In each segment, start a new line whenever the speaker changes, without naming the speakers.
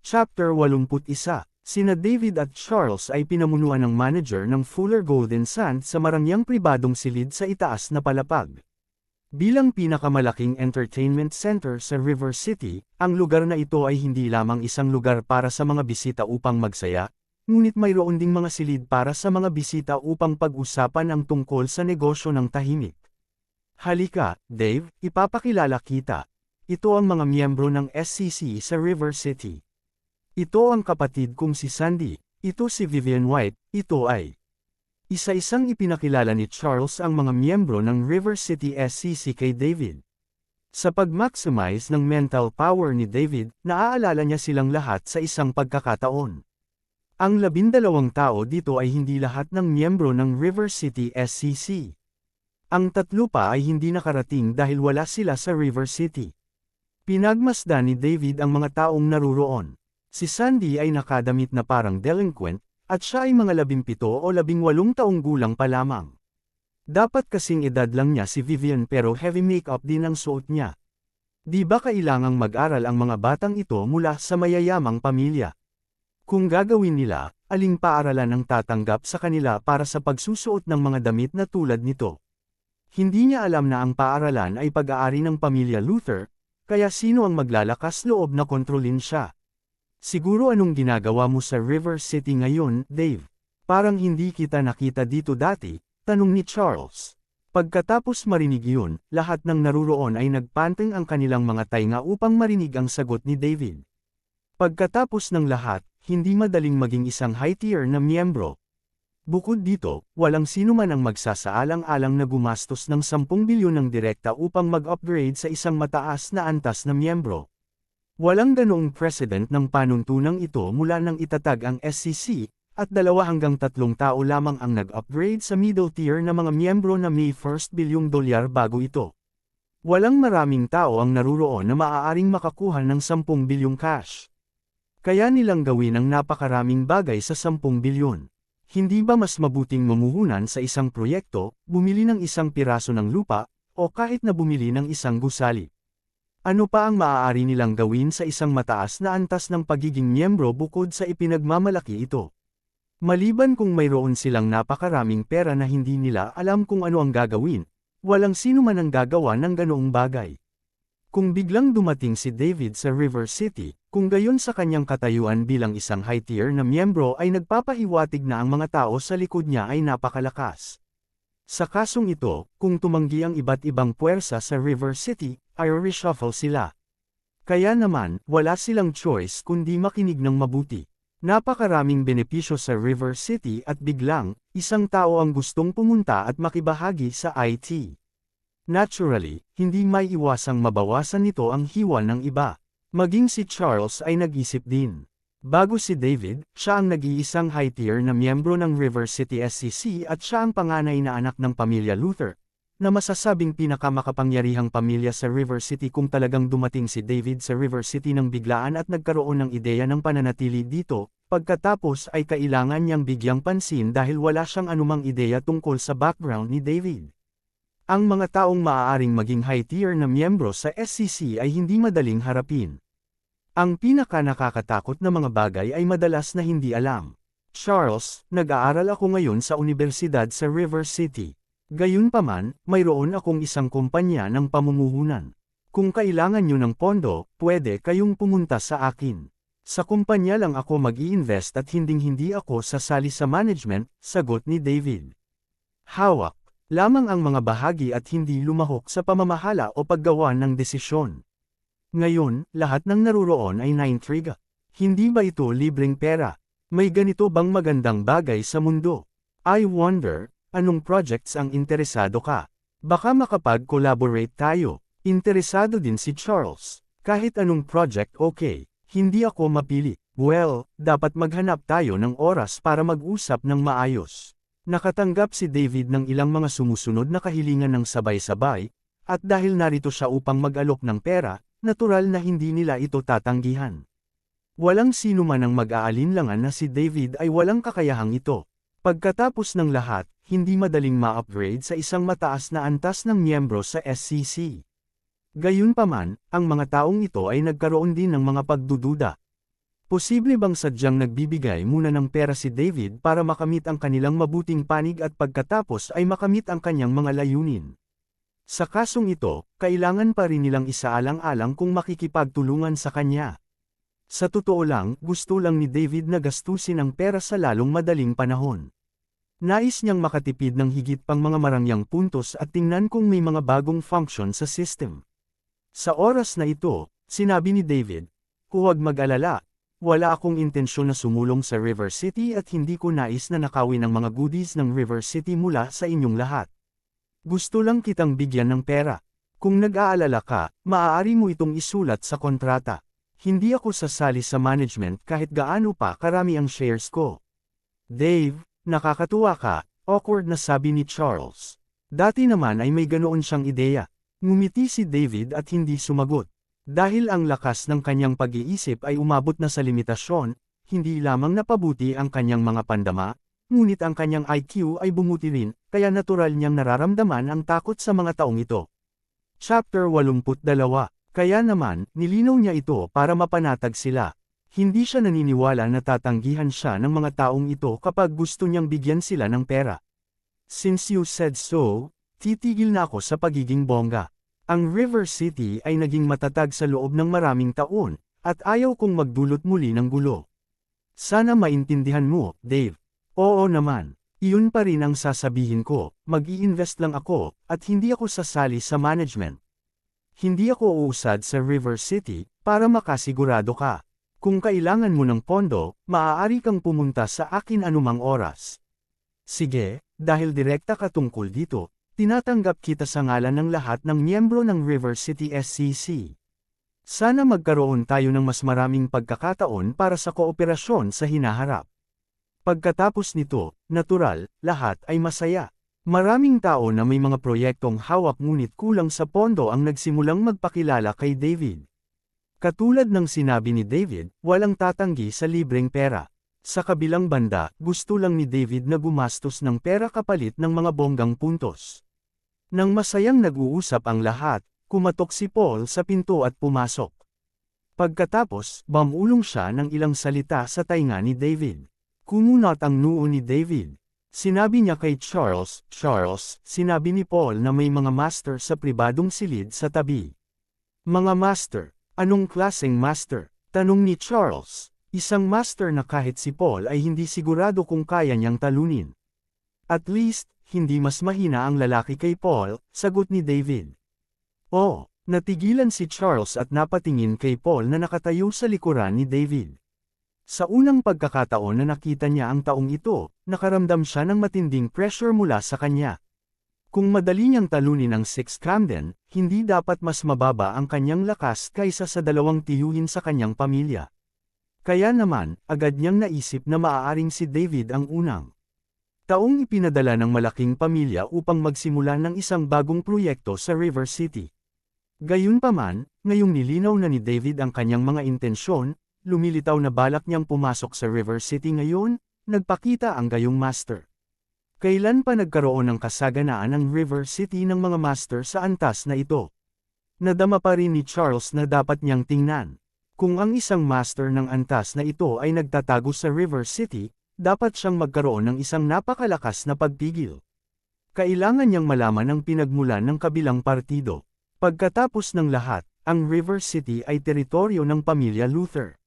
Chapter 81. Sina David at Charles ay pinamunuan ng manager ng Fuller Golden Sand sa marangyang pribadong silid sa itaas na palapag. Bilang pinakamalaking entertainment center sa River City, ang lugar na ito ay hindi lamang isang lugar para sa mga bisita upang magsaya, ngunit mayroon ding mga silid para sa mga bisita upang pag-usapan ang tungkol sa negosyo ng tahimik. Halika, Dave, ipapakilala kita. Ito ang mga miyembro ng SCC sa River City. Ito ang kapatid kong si Sandy, ito si Vivian White, ito ay. Isa-isang ipinakilala ni Charles ang mga miyembro ng River City SCC kay David. Sa pag-maximize ng mental power ni David, naaalala niya silang lahat sa isang pagkakataon. Ang 12 tao dito ay hindi lahat ng miyembro ng River City SCC. Ang 3 pa ay hindi nakarating dahil wala sila sa River City. Pinagmasdan ni David ang mga taong naruroon. Si Sandy ay nakadamit na parang delinquent, at siya ay mga 17 o 18 taong gulang pa lamang. Dapat kasing edad lang niya si Vivian pero heavy makeup din ang suot niya. Di ba kailangang mag-aral ang mga batang ito mula sa mayayamang pamilya? Kung gagawin nila, aling paaralan ang tatanggap sa kanila para sa pagsusuot ng mga damit na tulad nito? Hindi niya alam na ang paaralan ay pag-aari ng pamilya Luther, kaya sino ang maglalakas loob na kontrolin siya? Siguro anong ginagawa mo sa River City ngayon, Dave? Parang hindi kita nakita dito dati, tanong ni Charles. Pagkatapos marinig yun, lahat ng naruroon ay nagpanteng ang kanilang mga tainga upang marinig ang sagot ni David. Pagkatapos ng lahat, hindi madaling maging isang high-tier na miyembro. Bukod dito, walang sino man ang magsasaalang-alang na gumastos ng 10 bilyon ng direkta upang mag-upgrade sa isang mataas na antas na miyembro. Walang ganoong precedent ng panuntunang ito mula nang itatag ang SCC, at 2 hanggang 3 tao lamang ang nag-upgrade sa middle tier na mga miyembro na may $1 bilyong bago ito. Walang maraming tao ang naruroon na maaaring makakuha ng 10 bilyong cash. Kaya nilang gawin ang napakaraming bagay sa 10 bilyon. Hindi ba mas mabuting mamuhunan sa isang proyekto, bumili ng isang piraso ng lupa, o kahit na bumili ng isang gusali? Ano pa ang maaari nilang gawin sa isang mataas na antas ng pagiging miyembro bukod sa ipinagmamalaki ito? Maliban kung mayroon silang napakaraming pera na hindi nila alam kung ano ang gagawin, walang sino man ang gagawa ng ganoong bagay. Kung biglang dumating si David sa River City, kung gayon sa kanyang katayuan bilang isang high-tier na miyembro ay nagpapahiwatig na ang mga tao sa likod niya ay napakalakas. Sa kasong ito, kung tumanggi ang iba't ibang puwersa sa River City, ay reshuffle sila. Kaya naman, wala silang choice kundi makinig ng mabuti. Napakaraming benepisyo sa River City at biglang, isang tao ang gustong pumunta at makibahagi sa IT. Naturally, hindi may iwasang mabawasan nito ang hiwa ng iba. Maging si Charles ay nag-isip din. Bago si David, siya ang nag-iisang high-tier na miyembro ng River City SCC at siya ang panganay na anak ng pamilya Luther, na masasabing pinakamakapangyarihang pamilya sa River City. Kung talagang dumating si David sa River City ng biglaan at nagkaroon ng ideya ng pananatili dito, pagkatapos ay kailangan niyang bigyang pansin dahil wala siyang anumang ideya tungkol sa background ni David. Ang mga taong maaaring maging high-tier na miyembro sa SCC ay hindi madaling harapin. Ang pinaka-nakakatakot na mga bagay ay madalas na hindi alam. Charles, nag-aaral ako ngayon sa universidad sa River City. Gayunpaman, mayroon akong isang kumpanya ng pamumuhunan. Kung kailangan nyo ng pondo, pwede kayong pumunta sa akin. Sa kumpanya lang ako mag-i-invest at hinding-hindi ako sasali sa management, sagot ni David. Hawak lamang ang mga bahagi at hindi lumahok sa pamamahala o paggawa ng desisyon. Ngayon, lahat ng naruroon ay naintriga. Hindi ba ito libreng pera? May ganito bang magandang bagay sa mundo? I wonder, anong projects ang interesado ka? Baka makapag-collaborate tayo. Interesado din si Charles. Kahit anong project okay, hindi ako mapili. Well, dapat maghanap tayo ng oras para mag-usap ng maayos. Nakatanggap si David ng ilang mga sumusunod na kahilingan ng sabay-sabay, at dahil narito siya upang mag-alok ng pera, natural na hindi nila ito tatanggihan. Walang sino man ang mag-aalinlangan na si David ay walang kakayahang ito. Pagkatapos ng lahat, hindi madaling ma-upgrade sa isang mataas na antas ng miyembro sa SCC. Gayunpaman, ang mga taong ito ay nagkaroon din ng mga pagdududa. Posible bang sadyang nagbibigay muna ng pera si David para makamit ang kanilang mabuting panig at pagkatapos ay makamit ang kanyang mga layunin? Sa kasong ito, kailangan pa rin nilang isaalang-alang kung makikipagtulungan sa kanya. Sa totoo lang, gusto lang ni David na gastusin ang pera sa lalong madaling panahon. Nais niyang makatipid ng higit pang mga marangyang puntos at tingnan kung may mga bagong function sa system. Sa oras na ito, sinabi ni David, "Huwag mag-alala. Wala akong intensyon na sumulong sa River City at hindi ko nais na nakawin ang mga goodies ng River City mula sa inyong lahat. Gusto lang kitang bigyan ng pera. Kung nag-aalala ka, maaari mo itong isulat sa kontrata. Hindi ako sasali sa management kahit gaano pa karami ang shares ko." "Dave, nakakatuwa ka," awkward na sabi ni Charles. Dati naman ay may ganoon siyang ideya. Ngumiti si David at hindi sumagot. Dahil ang lakas ng kanyang pag-iisip ay umabot na sa limitasyon, hindi lamang napabuti ang kanyang mga pandama, ngunit ang kanyang IQ ay bumuti rin, kaya natural niyang nararamdaman ang takot sa mga taong ito. Chapter 82. Kaya naman, nilinaw niya ito para mapanatag sila. Hindi siya naniniwala na tatanggihan siya ng mga taong ito kapag gusto niyang bigyan sila ng pera. "Since you said so, titigil na ako sa pagiging bongga. Ang River City ay naging matatag sa loob ng maraming taon, at ayaw kong magdulot muli ng gulo. Sana maintindihan mo, Dave." "Oo naman. Iyon pa rin ang sasabihin ko, mag-i-invest lang ako, at hindi ako sasali sa management. Hindi ako uusad sa River City, para makasigurado ka. Kung kailangan mo ng pondo, maaari kang pumunta sa akin anumang oras." "Sige, dahil direkta ka tungkol dito, tinatanggap kita sa ngalan ng lahat ng miyembro ng River City SCC. Sana magkaroon tayo ng mas maraming pagkakataon para sa kooperasyon sa hinaharap." Pagkatapos nito, natural, lahat ay masaya. Maraming tao na may mga proyektong hawak ngunit kulang sa pondo ang nagsimulang magpakilala kay David. Katulad ng sinabi ni David, walang tatanggi sa libreng pera. Sa kabilang banda, gusto lang ni David na gumastos ng pera kapalit ng mga bonggang puntos. Nang masayang nag-uusap ang lahat, kumatok si Paul sa pinto at pumasok. Pagkatapos, bumulong siya ng ilang salita sa tainga ni David. Kumunat ang noo ni David. Sinabi niya kay Charles, "Charles, sinabi ni Paul na may mga master sa pribadong silid sa tabi." "Mga master? Anong klaseng master?" tanong ni Charles. Isang master na kahit si Paul ay hindi sigurado kung kaya niyang talunin. "At least, hindi mas mahina ang lalaki kay Paul," sagot ni David. "Oh," natigilan si Charles at napatingin kay Paul na nakatayo sa likuran ni David. Sa unang pagkakataon na nakita niya ang taong ito, nakaramdam siya ng matinding pressure mula sa kanya. Kung madali niyang talunin ang 6 Camden, hindi dapat mas mababa ang kanyang lakas kaysa sa 2 tiyuhin sa kanyang pamilya. Kaya naman, agad niyang naisip na maaaring si David ang unang taong ipinadala ng malaking pamilya upang magsimula ng isang bagong proyekto sa River City. Gayunpaman, ngayong nilinaw na ni David ang kanyang mga intensyon, lumilitaw na balak niyang pumasok sa River City ngayon, nagpakita ang gayong master. Kailan pa nagkaroon ng kasaganaan ang River City ng mga master sa antas na ito? Nadama pa rin ni Charles na dapat niyang tingnan. Kung ang isang master ng antas na ito ay nagtatago sa River City, dapat siyang magkaroon ng isang napakalakas na pagpigil. Kailangan niyang malaman ang pinagmulan ng kabilang partido. Pagkatapos ng lahat, ang River City ay teritoryo ng pamilya Luther.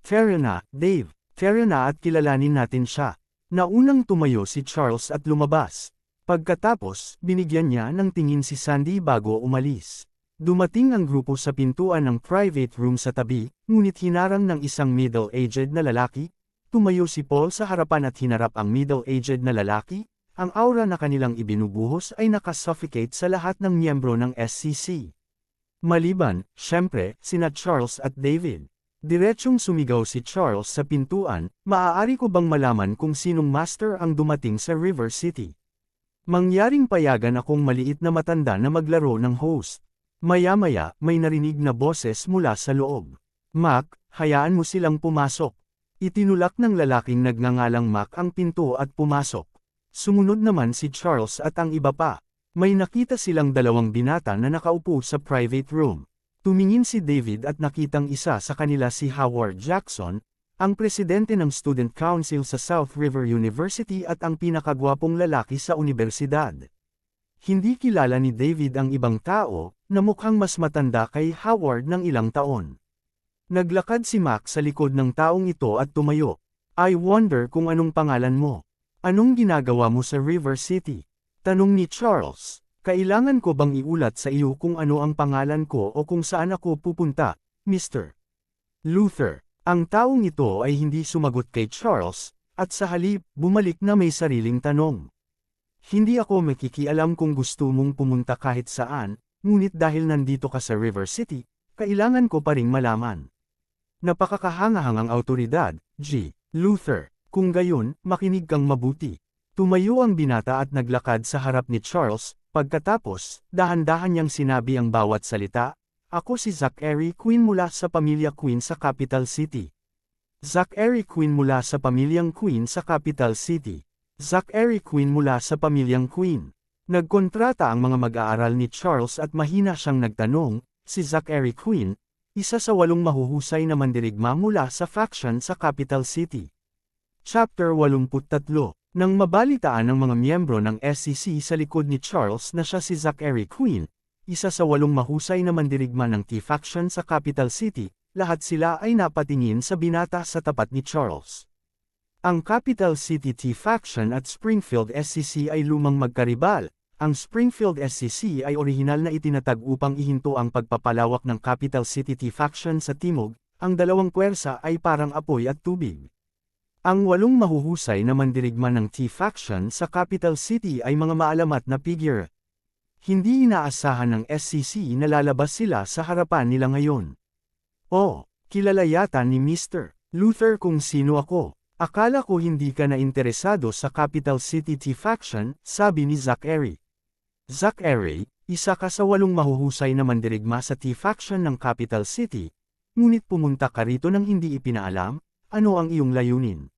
"Tara na, Dave. Tara na at kilalanin natin siya." Naunang tumayo si Charles at lumabas. Pagkatapos, binigyan niya ng tingin si Sandy bago umalis. Dumating ang grupo sa pintuan ng private room sa tabi, ngunit hinarang ng isang middle-aged na lalaki. Tumayo si Paul sa harapan at hinarap ang middle-aged na lalaki. Ang aura na kanilang ibinubuhos ay nakasuffocate sa lahat ng miyembro ng SCC. Maliban, syempre, sina Charles at David. Diretsyong sumigaw si Charles sa pintuan, "Maaari ko bang malaman kung sinong master ang dumating sa River City? Mangyaring payagan akong maliit na matanda na maglaro ng host." Maya-maya, may narinig na boses mula sa loob. "Mac, hayaan mo silang pumasok." Itinulak ng lalaking nagngangalang Mac ang pinto at pumasok. Sumunod naman si Charles at ang iba pa. May nakita silang 2 binata na nakaupo sa private room. Tumingin si David at nakitang isa sa kanila si Howard Jackson, ang presidente ng Student Council sa South River University at ang pinakagwapong lalaki sa universidad. Hindi kilala ni David ang ibang tao, na mukhang mas matanda kay Howard ng ilang taon. Naglakad si Mac sa likod ng taong ito at tumayo. I wonder kung anong pangalan mo. Anong ginagawa mo sa River City? Tanong ni Charles. Kailangan ko bang iulat sa iyo kung ano ang pangalan ko o kung saan ako pupunta, Mr. Luther? Ang taong ito ay hindi sumagot kay Charles, at sa halip, bumalik na may sariling tanong. Hindi ako makikialam kung gusto mong pumunta kahit saan, ngunit dahil nandito ka sa River City, kailangan ko pa ring malaman. Napakakahangahangang awtoridad, G. Luther. Kung gayon, makinig kang mabuti. Tumayo ang binata at naglakad sa harap ni Charles, pagkatapos, dahan-dahan niyang sinabi ang bawat salita. Ako si Zachary Quinn mula sa pamilya Quinn sa Capital City. Zachary Quinn mula sa pamilyang Quinn sa Capital City. Zachary Quinn mula sa pamilyang Quinn. Nagkontrata ang mga mag-aaral ni Charles at mahina siyang nagtanong, si Zachary Quinn, isa sa 8 mahuhusay na mandirigma mula sa faction sa Capital City. Chapter 83. Nang mabalitaan ng mga miyembro ng SCC sa likod ni Charles na siya si Zachary Quinn, isa sa 8 mahusay na mandirigma ng T-faction sa Capital City, lahat sila ay napatingin sa binata sa tapat ni Charles. Ang Capital City T-faction at Springfield SCC ay lumang magkaribal. Ang Springfield SCC ay orihinal na itinatag upang ihinto ang pagpapalawak ng Capital City T-faction sa timog, ang dalawang puwersa ay parang apoy at tubig. Ang 8 mahuhusay na mandirigma ng T-faction sa Capital City ay mga maalamat na figure. Hindi inaasahan ng SCC na lalabas sila sa harapan nila ngayon. Oh, kilala yata ni Mr. Luther kung sino ako. Akala ko hindi ka na interesado sa Capital City T-faction, sabi ni Zachary. Zachary, isa ka sa 8 mahuhusay na mandirigma sa T-faction ng Capital City, ngunit pumunta ka rito nang hindi ipinaalam, ano ang iyong layunin?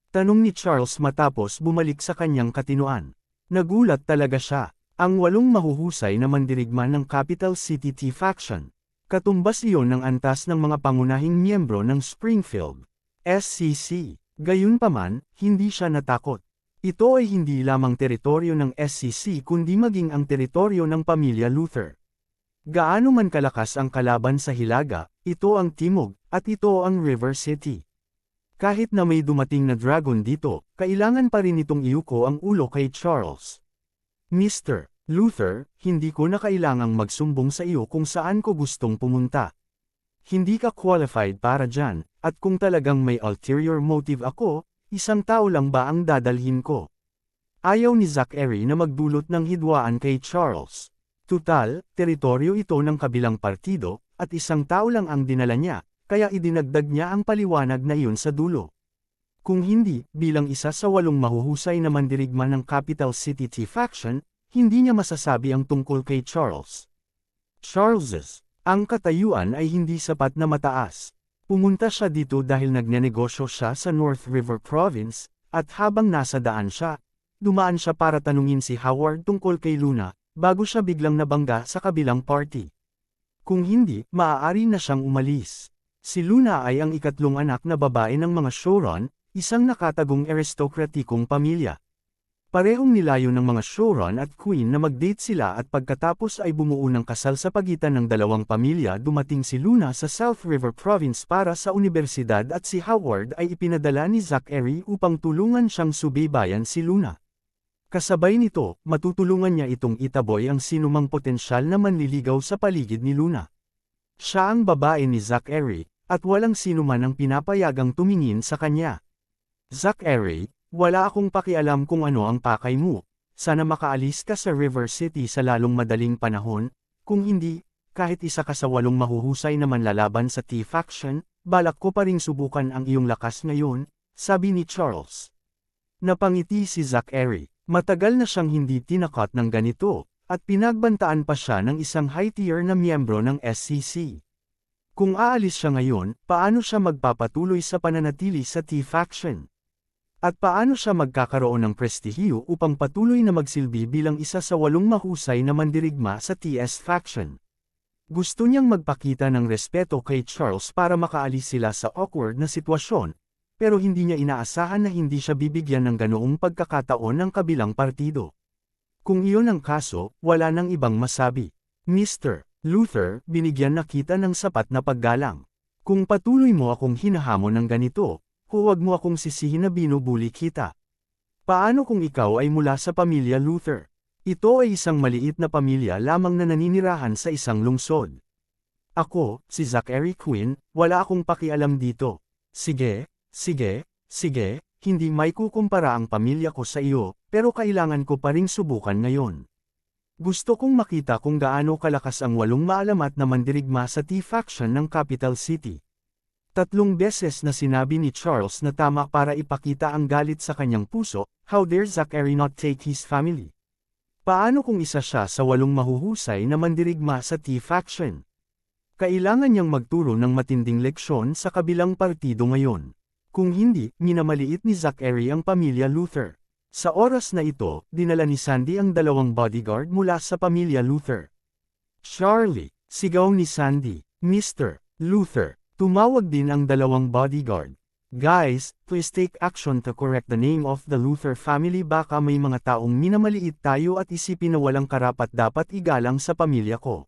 Tanong ni Charles matapos bumalik sa kanyang katinuan. Nagulat talaga siya. Ang 8 mahuhusay na mandirigma ng Capital City T-faction. Katumbas iyon ng antas ng mga pangunahing miyembro ng Springfield SCC. Gayunpaman, hindi siya natakot. Ito ay hindi lamang teritoryo ng SCC kundi maging ang teritoryo ng pamilya Luther. Gaano man kalakas ang kalaban sa Hilaga, ito ang Timog, at ito ang River City. Kahit na may dumating na dragon dito, kailangan pa rin itong iuko ang ulo kay Charles. Mr. Luther, hindi ko na kailangang magsumbong sa iyo kung saan ko gustong pumunta. Hindi ka qualified para dyan, at kung talagang may ulterior motive ako, isang tao lang ba ang dadalhin ko? Ayaw ni Zachary na magdulot ng hidwaan kay Charles. Tutal, teritoryo ito ng kabilang partido, at isang tao lang ang dinala niya, kaya idinagdag niya ang paliwanag na iyon sa dulo. Kung hindi, bilang isa sa 8 mahuhusay na mandirigma ng Capital City T-faction, hindi niya masasabi ang tungkol kay Charles. Charles's ang katayuan ay hindi sapat na mataas. Pumunta siya dito dahil nagnenegosyo siya sa North River Province, at habang nasa daan siya, dumaan siya para tanungin si Howard tungkol kay Luna, bago siya biglang nabangga sa kabilang party. Kung hindi, maaari na siyang umalis. Si Luna ay ang ikatlong anak na babae ng mga Showron, isang nakatagong aristokratikong pamilya. Parehong nilayo ng mga Showron at Queen na mag-date sila at pagkatapos ay bumuo ng kasal sa pagitan ng dalawang pamilya. Dumating si Luna sa South River Province para sa universidad at si Howard ay ipinadala ni Zachary upang tulungan siyang subaybayan si Luna. Kasabay nito, matutulungan niya itong itaboy ang sinumang potensyal na manliligaw sa paligid ni Luna. Siya ang babae ni Zachary, at walang sinuman ang pinapayagang tumingin sa kanya. Zachary, wala akong pakialam kung ano ang pakay mo. Sana makaalis ka sa River City sa lalong madaling panahon. Kung hindi, kahit isa ka sa 8 mahuhusay na manlalaban sa T-faction, balak ko pa ring subukan ang iyong lakas ngayon, sabi ni Charles. Napangiti si Zachary. Matagal na siyang hindi tinakot ng ganito, at pinagbantaan pa siya ng isang high-tier na miyembro ng SCC. Kung aalis siya ngayon, paano siya magpapatuloy sa pananatili sa T-faction? At paano siya magkakaroon ng prestihiyo upang patuloy na magsilbi bilang isa sa 8 mahusay na mandirigma sa TS faction? Gusto niyang magpakita ng respeto kay Charles para makaalis sila sa awkward na sitwasyon, pero hindi niya inaasahan na hindi siya bibigyan ng ganoong pagkakataon ng kabilang partido. Kung iyon ang kaso, wala nang ibang masabi. Mr. Luther, binigyan na kita ng sapat na paggalang. Kung patuloy mo akong hinahamon ng ganito, huwag mo akong sisihin na binubuli kita. Paano kung ikaw ay mula sa pamilya Luther? Ito ay isang maliit na pamilya lamang na naninirahan sa isang lungsod. Ako, si Zachary Quinn, wala akong pakialam dito. Sige, hindi may kukumpara ang pamilya ko sa iyo, pero kailangan ko pa ring subukan ngayon. Gusto kong makita kung gaano kalakas ang 8 maalamat na mandirigma sa T-faction ng Capital City. 3 beses na sinabi ni Charles na tama para ipakita ang galit sa kanyang puso, how dare Zachary not take his family? Paano kung isa siya sa 8 mahuhusay na mandirigma sa T-faction? Kailangan niyang magturo ng matinding leksyon sa kabilang partido ngayon. Kung hindi, minamaliit ni Zachary ang pamilya Luther. Sa oras na ito, dinala ni Sandy ang 2 bodyguard mula sa pamilya Luther. Charlie, sigaw ni Sandy. Mr. Luther, tumawag din ang 2 bodyguard. Guys, please take action to correct the name of the Luther family. Baka may mga taong minamaliit tayo at isipin na walang karapat-dapat igalang sa pamilya ko.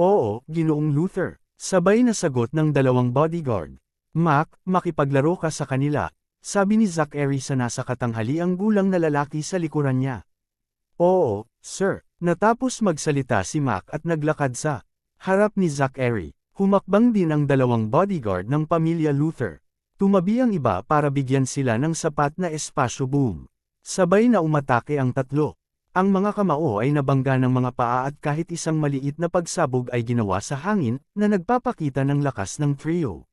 Oo, Ginoong Luther, sabay na sagot ng 2 bodyguard. Mac, makipaglaro ka sa kanila, sabi ni Zachary sa nasa katanghaliang gulang na lalaki sa likuran niya. Oo, sir. Natapos magsalita si Mac at naglakad sa harap ni Zachary. Humakbang din ang 2 bodyguard ng pamilya Luther. Tumabi ang iba para bigyan sila ng sapat na espasyo. Boom. Sabay na umatake ang 3. Ang mga kamao ay nabangga ng mga paa at kahit isang maliit na pagsabog ay ginawa sa hangin na nagpapakita ng lakas ng trio.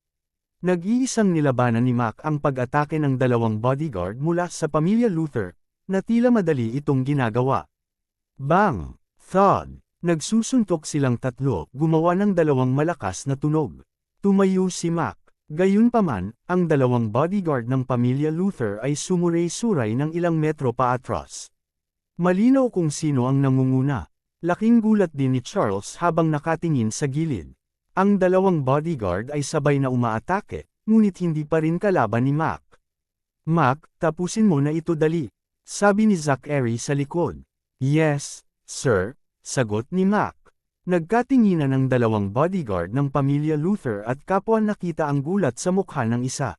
Nag-iisang nilabanan ni Mac ang pag-atake ng 2 bodyguard mula sa pamilya Luther, na tila madali itong ginagawa. Bang! Thud! Nagsusuntok silang 3, gumawa ng 2 malakas na tunog. Tumayo si Mac. Gayunpaman, ang 2 bodyguard ng pamilya Luther ay sumuray-suray ng ilang metro paatras. Malinaw kung sino ang nangunguna. Laking gulat din ni Charles habang nakatingin sa gilid. Ang 2 bodyguard ay sabay na umaatake, ngunit hindi pa rin kalaban ni Mac. Mac, tapusin mo na ito dali, sabi ni Zachary sa likod. Yes, sir, sagot ni Mac. Nagkatinginan ng 2 bodyguard ng pamilya Luther at kapwa nakita ang gulat sa mukha ng isa.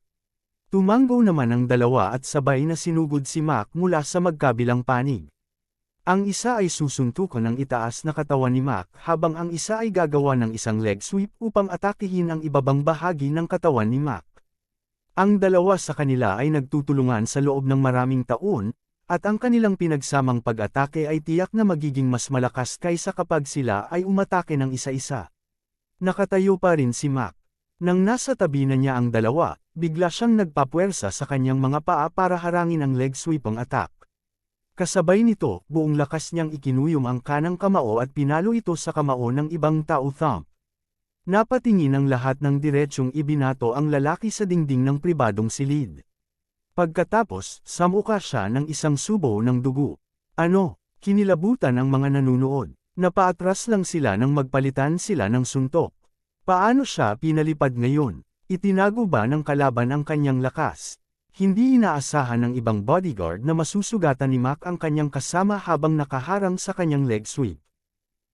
Tumanggo naman ang 2 at sabay na sinugod si Mac mula sa magkabilang panig. Ang isa ay susuntukan ng itaas na katawan ni Mac habang ang isa ay gagawa ng isang leg sweep upang atakihin ang ibabang bahagi ng katawan ni Mac. Ang 2 sa kanila ay nagtutulungan sa loob ng maraming taon, at ang kanilang pinagsamang pag-atake ay tiyak na magiging mas malakas kaysa kapag sila ay umatake ng isa-isa. Nakatayo pa rin si Mac. Nang nasa tabi na niya ang 2, bigla siyang nagpapuwersa sa kanyang mga paa para harangin ang leg sweep ang attack. Kasabay nito, buong lakas niyang ikinuyom ang kanang kamao at pinalo ito sa kamao ng ibang tao. Thump. Napatingin ang lahat ng diretsyong ibinato ang lalaki sa dingding ng pribadong silid. Pagkatapos, samuka siya ng isang subo ng dugo. Ano? Kinilabutan ang mga nanunood. Napaatras lang sila nang magpalitan sila ng suntok. Paano siya pinalipad ngayon? Itinago ba ng kalaban ang kanyang lakas? Hindi inaasahan ng ibang bodyguard na masusugatan ni Mac ang kanyang kasama habang nakaharang sa kanyang leg sweep.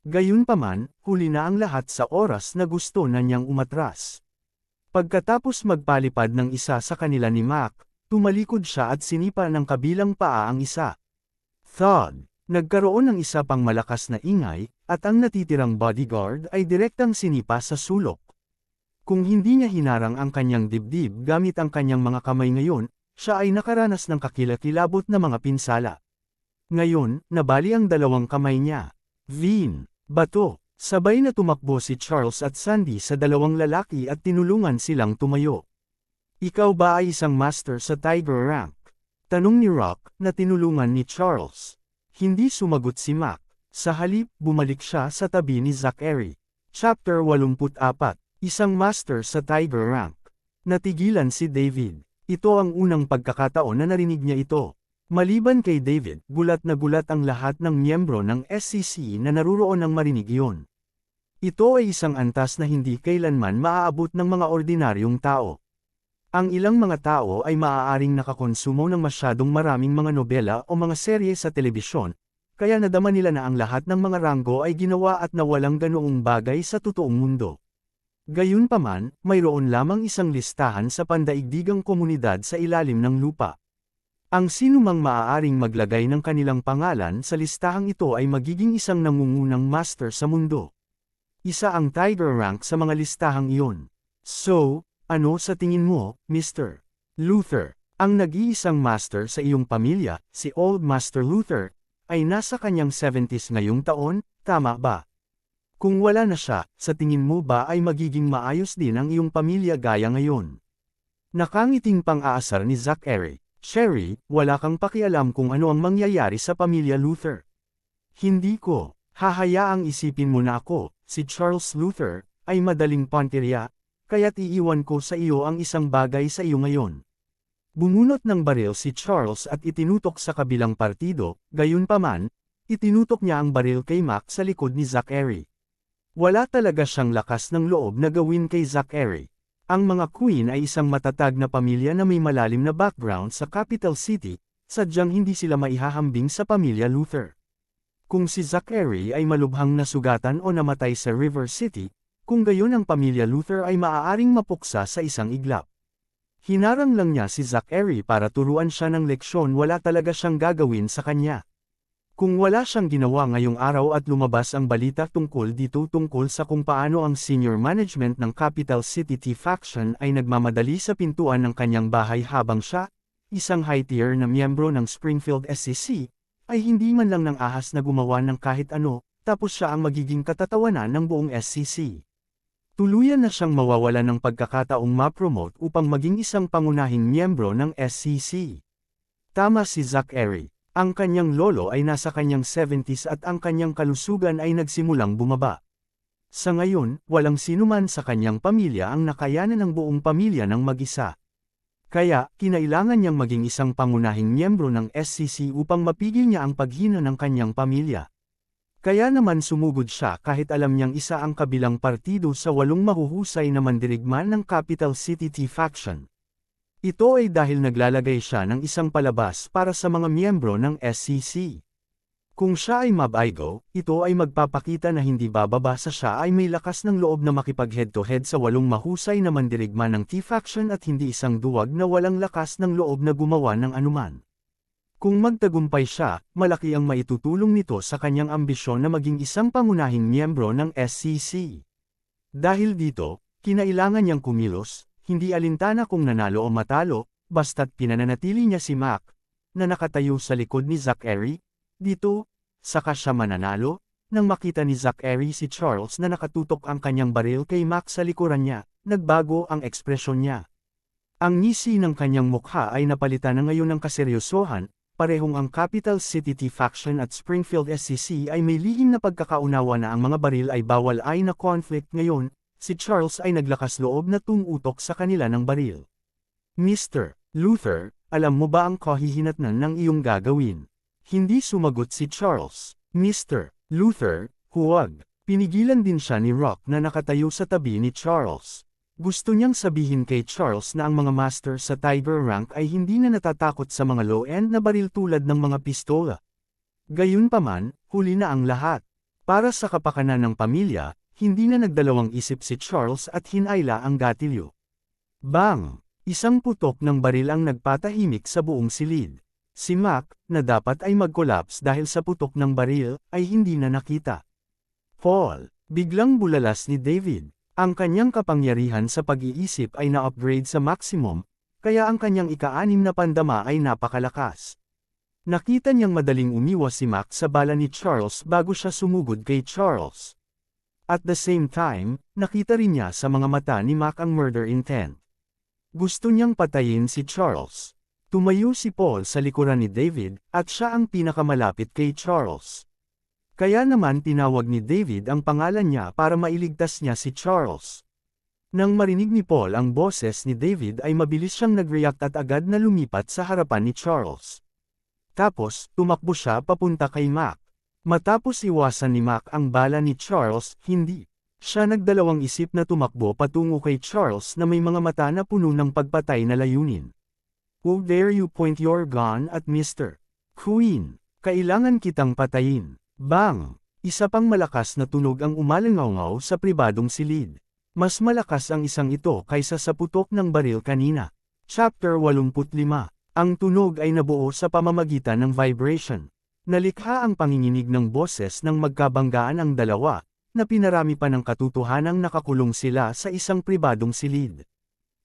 Gayunpaman, huli na ang lahat sa oras na gusto na niyang umatras. Pagkatapos magpalipad ng isa sa kanila ni Mac, tumalikod siya at sinipa ng kabilang paa ang isa. Thud! Nagkaroon ng isa pang malakas na ingay, at ang natitirang bodyguard ay direktang sinipa sa sulok. Kung hindi niya hinarang ang kanyang dibdib gamit ang kanyang mga kamay ngayon, siya ay nakaranas ng kakilakilabot na mga pinsala. Ngayon, nabali ang 2 kamay niya. Vin, bato, sabay na tumakbo si Charles at Sandy sa 2 lalaki at tinulungan silang tumayo. Ikaw ba ay isang master sa Tiger rank? Tanong ni Rock, na tinulungan ni Charles. Hindi sumagot si Mac. Sa halip, bumalik siya sa tabi ni Zachary. Chapter 84. Isang master sa Tiger rank. Natigilan si David. Ito ang unang pagkakataon na narinig niya ito. Maliban kay David, gulat na gulat ang lahat ng miyembro ng SCC na naruroon nang marinig iyon. Ito ay isang antas na hindi kailanman maaabot ng mga ordinaryong tao. Ang ilang mga tao ay maaaring nakakonsumo ng masyadong maraming mga nobela o mga serye sa telebisyon, kaya nadama nila na ang lahat ng mga ranggo ay ginawa at nawalang ganoong bagay sa totoong mundo. Gayunpaman, mayroon lamang isang listahan sa pandaigdigang komunidad sa ilalim ng lupa. Ang sinumang maaaring maglagay ng kanilang pangalan sa listahang ito ay magiging isang nangungunang master sa mundo. Isa ang Tiger rank sa mga listahang iyon. So, ano sa tingin mo, Mr. Luther? Ang nag-iisang master sa iyong pamilya, si Old Master Luther, ay nasa kanyang 70s ngayong taon, tama ba? Kung wala na siya, sa tingin mo ba ay magiging maayos din ang iyong pamilya gaya ngayon? Nakangiting pang-aasar ni Zachary. Sherry, wala kang pakialam kung ano ang mangyayari sa pamilya Luther. Hindi ko. Hahayaang isipin mo na ako, si Charles Luther, ay madaling pantirya, kaya't iiwan ko sa iyo ang isang bagay sa iyo ngayon. Bumunot ng baril si Charles at itinutok sa kabilang partido, gayunpaman, itinutok niya ang baril kay Mac sa likod ni Zachary. Wala talaga siyang lakas ng loob na gawin kay Zachary. Ang mga Queen ay isang matatag na pamilya na may malalim na background sa capital city, sadyang hindi sila maihahambing sa pamilya Luther. Kung si Zachary ay malubhang nasugatan o namatay sa River City, kung gayon ang pamilya Luther ay maaaring mapuksa sa isang iglap. Hinarang lang niya si Zachary para turuan siya ng leksyon, wala talaga siyang gagawin sa kanya. Kung wala siyang ginawa ngayong araw at lumabas ang balita tungkol dito tungkol sa kung paano ang senior management ng Capital City Tea Faction ay nagmamadali sa pintuan ng kanyang bahay habang siya, isang high-tier na miyembro ng Springfield SCC, ay hindi man lang ng ahas na gumawa ng kahit ano, tapos siya ang magiging katatawanan ng buong SCC. Tuluyan na siyang mawawalan ng pagkakataong ma-promote upang maging isang pangunahing miyembro ng SCC. Tama si Zachary. Ang kanyang lolo ay nasa kanyang 70s at ang kanyang kalusugan ay nagsimulang bumaba. Sa ngayon, walang sinuman sa kanyang pamilya ang nakayanan ng buong pamilya ng mag-isa. Kaya, kinailangan niyang maging isang pangunahing miyembro ng SCC upang mapigil niya ang paghina ng kanyang pamilya. Kaya naman sumugod siya kahit alam niyang isa ang kabilang partido sa 8 mahuhusay na mandirigman ng Capital City Tea Faction. Ito ay dahil naglalagay siya ng isang palabas para sa mga miyembro ng SCC. Kung siya ay mabaigo, ito ay magpapakita na hindi bababa sa siya ay may lakas ng loob na makipag-head-to-head sa 8 mahusay na mandirigma ng Tea Faction at hindi isang duwag na walang lakas ng loob na gumawa ng anuman. Kung magtagumpay siya, malaki ang maitutulong nito sa kanyang ambisyon na maging isang pangunahing miyembro ng SCC. Dahil dito, kinailangan niyang kumilos, hindi alintana kung nanalo o matalo, basta't pinananatili niya si Mac, na nakatayo sa likod ni Zachary. Dito, saka siya mananalo, nang makita ni Zachary si Charles na nakatutok ang kanyang baril kay Mac sa likuran niya, nagbago ang ekspresyon niya. Ang ngisi ng kanyang mukha ay napalitan na ngayon ng kaseryosohan, parehong ang Capital City Tea Faction at Springfield SCC ay may lihim na pagkakaunawa na ang mga baril ay bawal ay na conflict ngayon, si Charles ay naglakas loob na tumutok sa kanila ng baril. Mr. Luther, alam mo ba ang kahihinatnan ng iyong gagawin? Hindi sumagot si Charles. Mr. Luther, huwag. Pinigilan din siya ni Rock na nakatayo sa tabi ni Charles. Gusto niyang sabihin kay Charles na ang mga master sa Tiger rank ay hindi na natatakot sa mga low-end na baril tulad ng mga pistola. Gayunpaman, huli na ang lahat. Para sa kapakanan ng pamilya, hindi na nagdalawang isip si Charles at hinayla ang gatilyo. Bang! Isang putok ng baril ang nagpatahimik sa buong silid. Si Mac, na dapat ay mag-collapse dahil sa putok ng baril, ay hindi na nakita. Paul, biglang bulalas ni David. Ang kanyang kapangyarihan sa pag-iisip ay na-upgrade sa maximum, kaya ang kanyang ika-6 na pandama ay napakalakas. Nakita niyang madaling umiwas si Mac sa bala ni Charles bago siya sumugod kay Charles. At the same time, nakita rin niya sa mga mata ni Mac ang murder intent. Gusto niyang patayin si Charles. Tumayo si Paul sa likuran ni David, at siya ang pinakamalapit kay Charles. Kaya naman tinawag ni David ang pangalan niya para mailigtas niya si Charles. Nang marinig ni Paul ang boses ni David ay mabilis siyang nag-react at agad na lumipat sa harapan ni Charles. Tapos, tumakbo siya papunta kay Mac. Matapos iwasan ni Mac ang bala ni Charles, hindi Siya nagdalawang isip na tumakbo patungo kay Charles na may mga mata na puno ng pagpatay na layunin. How dare you point your gun at Mr. Queen? Kailangan kitang patayin. Bang! Isa pang malakas na tunog ang umalingaw sa pribadong silid. Mas malakas ang isang ito kaysa sa putok ng baril kanina. Chapter 85. Ang tunog ay nabuo sa pamamagitan ng vibration. Nalikha ang panginginig ng boses ng magkabanggaan ang dalawa, na pinarami pa ng katotohanang nakakulong sila sa isang pribadong silid.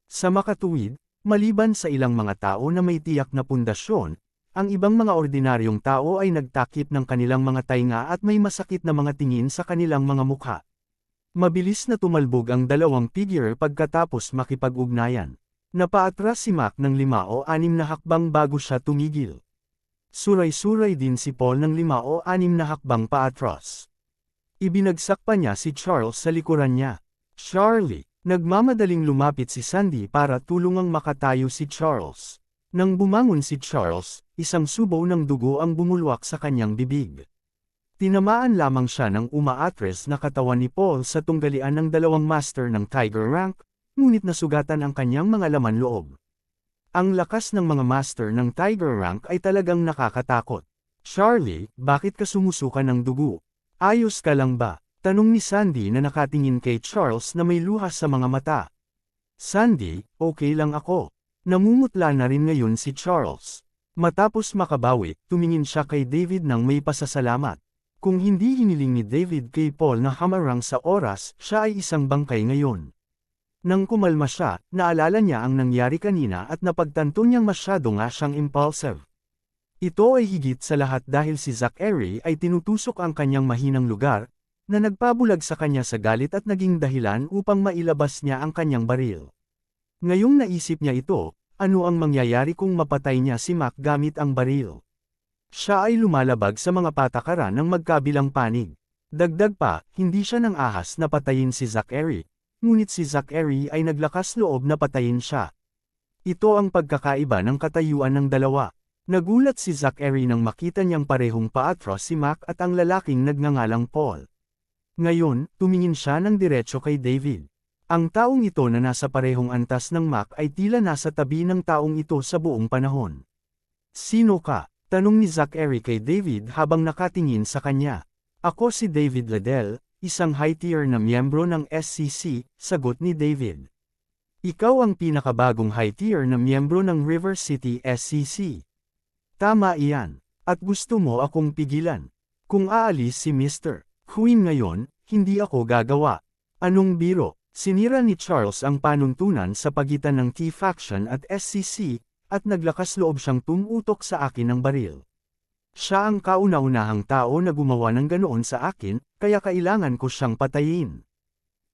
Sa makatuwid, maliban sa ilang mga tao na may tiyak na pundasyon, ang ibang mga ordinaryong tao ay nagtakip ng kanilang mga tainga at may masakit na mga tingin sa kanilang mga mukha. Mabilis na tumalbog ang dalawang figure pagkatapos makipag-ugnayan. Napaatras si Mac ng 5 o 6 na hakbang bago siya tumigil. Suray-suray din si Paul ng 5 o 6 na hakbang paatras. Ibinagsak pa niya si Charles sa likuran niya. Charlie, nagmamadaling lumapit si Sandy para tulungang makatayo si Charles. Nang bumangon si Charles, isang subaw ng dugo ang bumulwak sa kanyang bibig. Tinamaan lamang siya ng umaatres na katawan ni Paul sa tunggalian ng dalawang master ng Tiger Rank, ngunit nasugatan ang kanyang mga laman loob. Ang lakas ng mga master ng Tiger Rank ay talagang nakakatakot. Charlie, bakit ka sumusuka ng dugo? Ayos ka lang ba? Tanong ni Sandy na nakatingin kay Charles na may luha sa mga mata. Sandy, okay lang ako. Namumutla na rin ngayon si Charles. Matapos makabawi, tumingin siya kay David ng may pasasalamat. Kung hindi hiniling ni David kay Paul na hamarang sa oras, siya ay isang bangkay ngayon. Nang kumalma siya, naalala niya ang nangyari kanina at napagtanto niyang masyado nga siyang impulsive. Ito ay higit sa lahat dahil si Zachary ay tinutusok ang kanyang mahinang lugar, na nagpabulag sa kanya sa galit at naging dahilan upang mailabas niya ang kanyang baril. Ngayong naisip niya ito, ano ang mangyayari kung mapatay niya si Mac gamit ang baril? Siya ay lumalabag sa mga patakaran ng magkabilang panig. Dagdag pa, hindi siya nang ahas na patayin si Zachary, ngunit si Zachary ay naglakas loob na patayin siya. Ito ang pagkakaiba ng katayuan ng dalawa. Nagulat si Zachary nang makita niyang parehong paatros si Mac at ang lalaking nagngangalang Paul. Ngayon, tumingin siya ng diretso kay David. Ang taong ito na nasa parehong antas ng Mac ay tila nasa tabi ng taong ito sa buong panahon. Sino ka? Tanong ni Zachary kay David habang nakatingin sa kanya. Ako si David Liddell, isang high-tier na miyembro ng SCC, sagot ni David. Ikaw ang pinakabagong high-tier na miyembro ng River City SCC. Tama iyan. At gusto mo akong pigilan. Kung aalis si Mr. Queen ngayon, hindi ako gagawa. Anong biro? Sinira ni Charles ang panuntunan sa pagitan ng T-Faction at SCC, at naglakas loob siyang tumutok sa akin ng baril. Siya ang kauna-unahang tao na gumawa ng ganoon sa akin, kaya kailangan ko siyang patayin.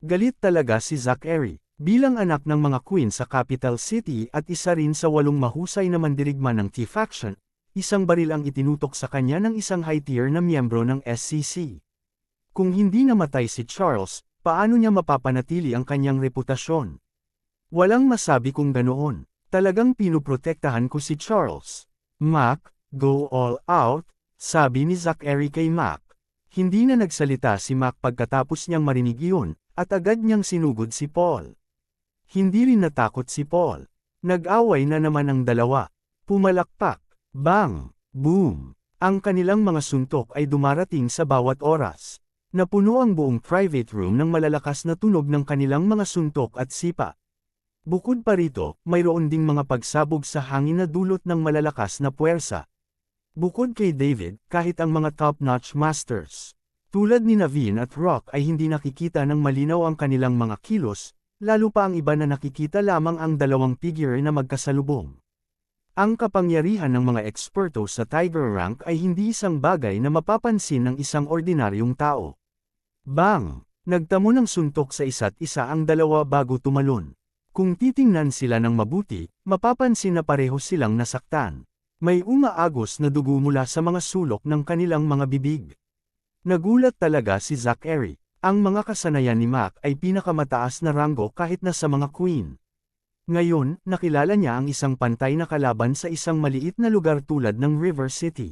Galit talaga si Zachary. Bilang anak ng mga queen sa Capital City at isa rin sa 8 mahusay na mandirigma ng T-Faction, isang baril ang itinutok sa kanya ng isang high-tier na miyembro ng SCC. Kung hindi namatay si Charles, paano niya mapapanatili ang kanyang reputasyon? Walang masabi kung ganoon. Talagang pinuprotektahan ko si Charles. Mac, go all out, sabi ni Zachary kay Mac. Hindi na nagsalita si Mac pagkatapos niyang marinig iyon, at agad niyang sinugod si Paul. Hindi rin natakot si Paul. Nag-away na naman ang dalawa. Pumalakpak. Bang! Boom! Ang kanilang mga suntok ay dumarating sa bawat oras. Napuno ang buong private room ng malalakas na tunog ng kanilang mga suntok at sipa. Bukod pa rito, mayroon ding mga pagsabog sa hangin na dulot ng malalakas na puwersa. Bukod kay David, kahit ang mga top-notch masters, tulad ni Naveen at Rock ay hindi nakikita ng malinaw ang kanilang mga kilos, lalo pa ang iba na nakikita lamang ang dalawang figure na magkasalubong. Ang kapangyarihan ng mga eksperto sa Tiger Rank ay hindi isang bagay na mapapansin ng isang ordinaryong tao. Bang! Nagtamo ng suntok sa isa't isa ang dalawa bago tumalon. Kung titingnan sila ng mabuti, mapapansin na pareho silang nasaktan. May umaagos na dugo mula sa mga sulok ng kanilang mga bibig. Nagulat talaga si Zachary. Ang mga kasanayan ni Mac ay pinakamataas na ranggo kahit na sa mga queen. Ngayon, nakilala niya ang isang pantay na kalaban sa isang maliit na lugar tulad ng River City.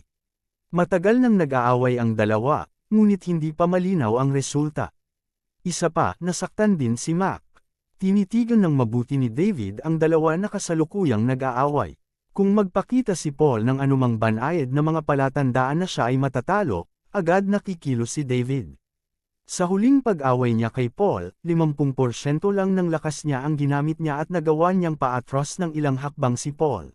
Matagal nang nag-aaway ang dalawa, ngunit hindi pa malinaw ang resulta. Isa pa, nasaktan din si Mac. Tinitigan ng mabuti ni David ang dalawa na kasalukuyang nag-aaway. Kung magpakita si Paul ng anumang banayad na mga palatandaan na siya ay matatalo, agad nakikilos si David. Sa huling pag-away niya kay Paul, 50% lang ng lakas niya ang ginamit niya at nagawa niyang paatros ng ilang hakbang si Paul.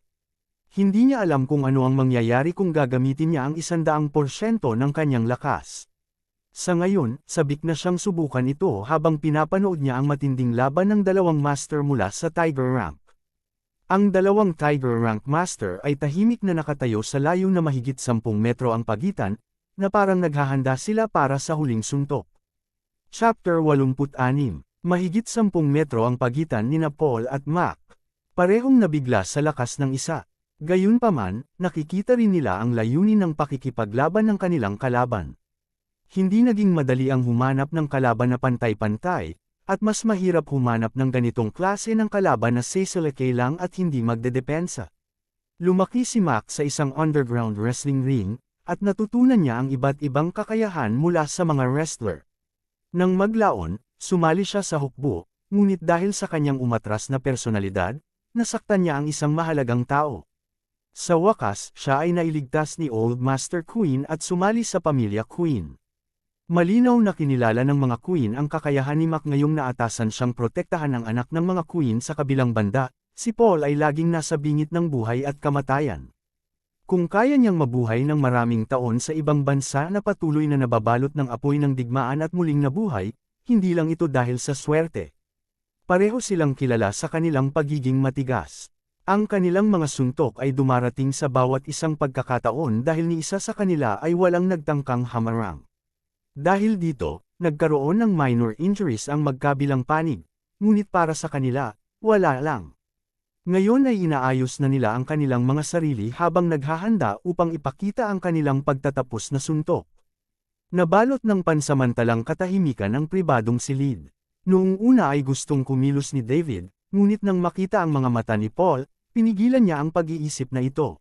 Hindi niya alam kung ano ang mangyayari kung gagamitin niya ang 100% ng kanyang lakas. Sa ngayon, sabik na siyang subukan ito habang pinapanood niya ang matinding laban ng dalawang master mula sa Tiger Rank. Ang dalawang Tiger Rank master ay tahimik na nakatayo sa layo na mahigit 10 metro ang pagitan, na parang naghahanda sila para sa huling suntok. Chapter 86. Mahigit 10 metro ang pagitan nina Paul at Mac. Parehong nabigla sa lakas ng isa. Gayunpaman, nakikita rin nila ang layunin ng pakikipaglaban ng kanilang kalaban. Hindi naging madali ang humanap ng kalaban na pantay-pantay, at mas mahirap humanap ng ganitong klase ng kalaban na seselekay lang at hindi magdedepensa. Lumaki si Mac sa isang underground wrestling ring, at natutunan niya ang iba't ibang kakayahan mula sa mga wrestler. Nang maglaon, sumali siya sa hukbo, ngunit dahil sa kanyang umatras na personalidad, nasaktan niya ang isang mahalagang tao. Sa wakas, siya ay nailigtas ni Old Master Queen at sumali sa pamilya Queen. Malinaw na kinilala ng mga Queen ang kakayahan ni Mac ngayong naatasan siyang protektahan ang anak ng mga Queen sa kabilang banda, si Paul ay laging nasa bingit ng buhay at kamatayan. Kung kaya niyang mabuhay ng maraming taon sa ibang bansa na patuloy na nababalot ng apoy ng digmaan at muling nabuhay, hindi lang ito dahil sa swerte. Pareho silang kilala sa kanilang pagiging matigas. Ang kanilang mga suntok ay dumarating sa bawat isang pagkakataon dahil ni isa sa kanila ay walang nagtangkang hamarang. Dahil dito, nagkaroon ng minor injuries ang magkabilang panig, ngunit para sa kanila, wala lang. Ngayon ay inaayos na nila ang kanilang mga sarili habang naghahanda upang ipakita ang kanilang pagtatapos na suntok. Nabalot ng pansamantalang katahimikan ang pribadong silid. Noong una ay gustong kumilos ni David, ngunit nang makita ang mga mata ni Paul, pinigilan niya ang pag-iisip na ito.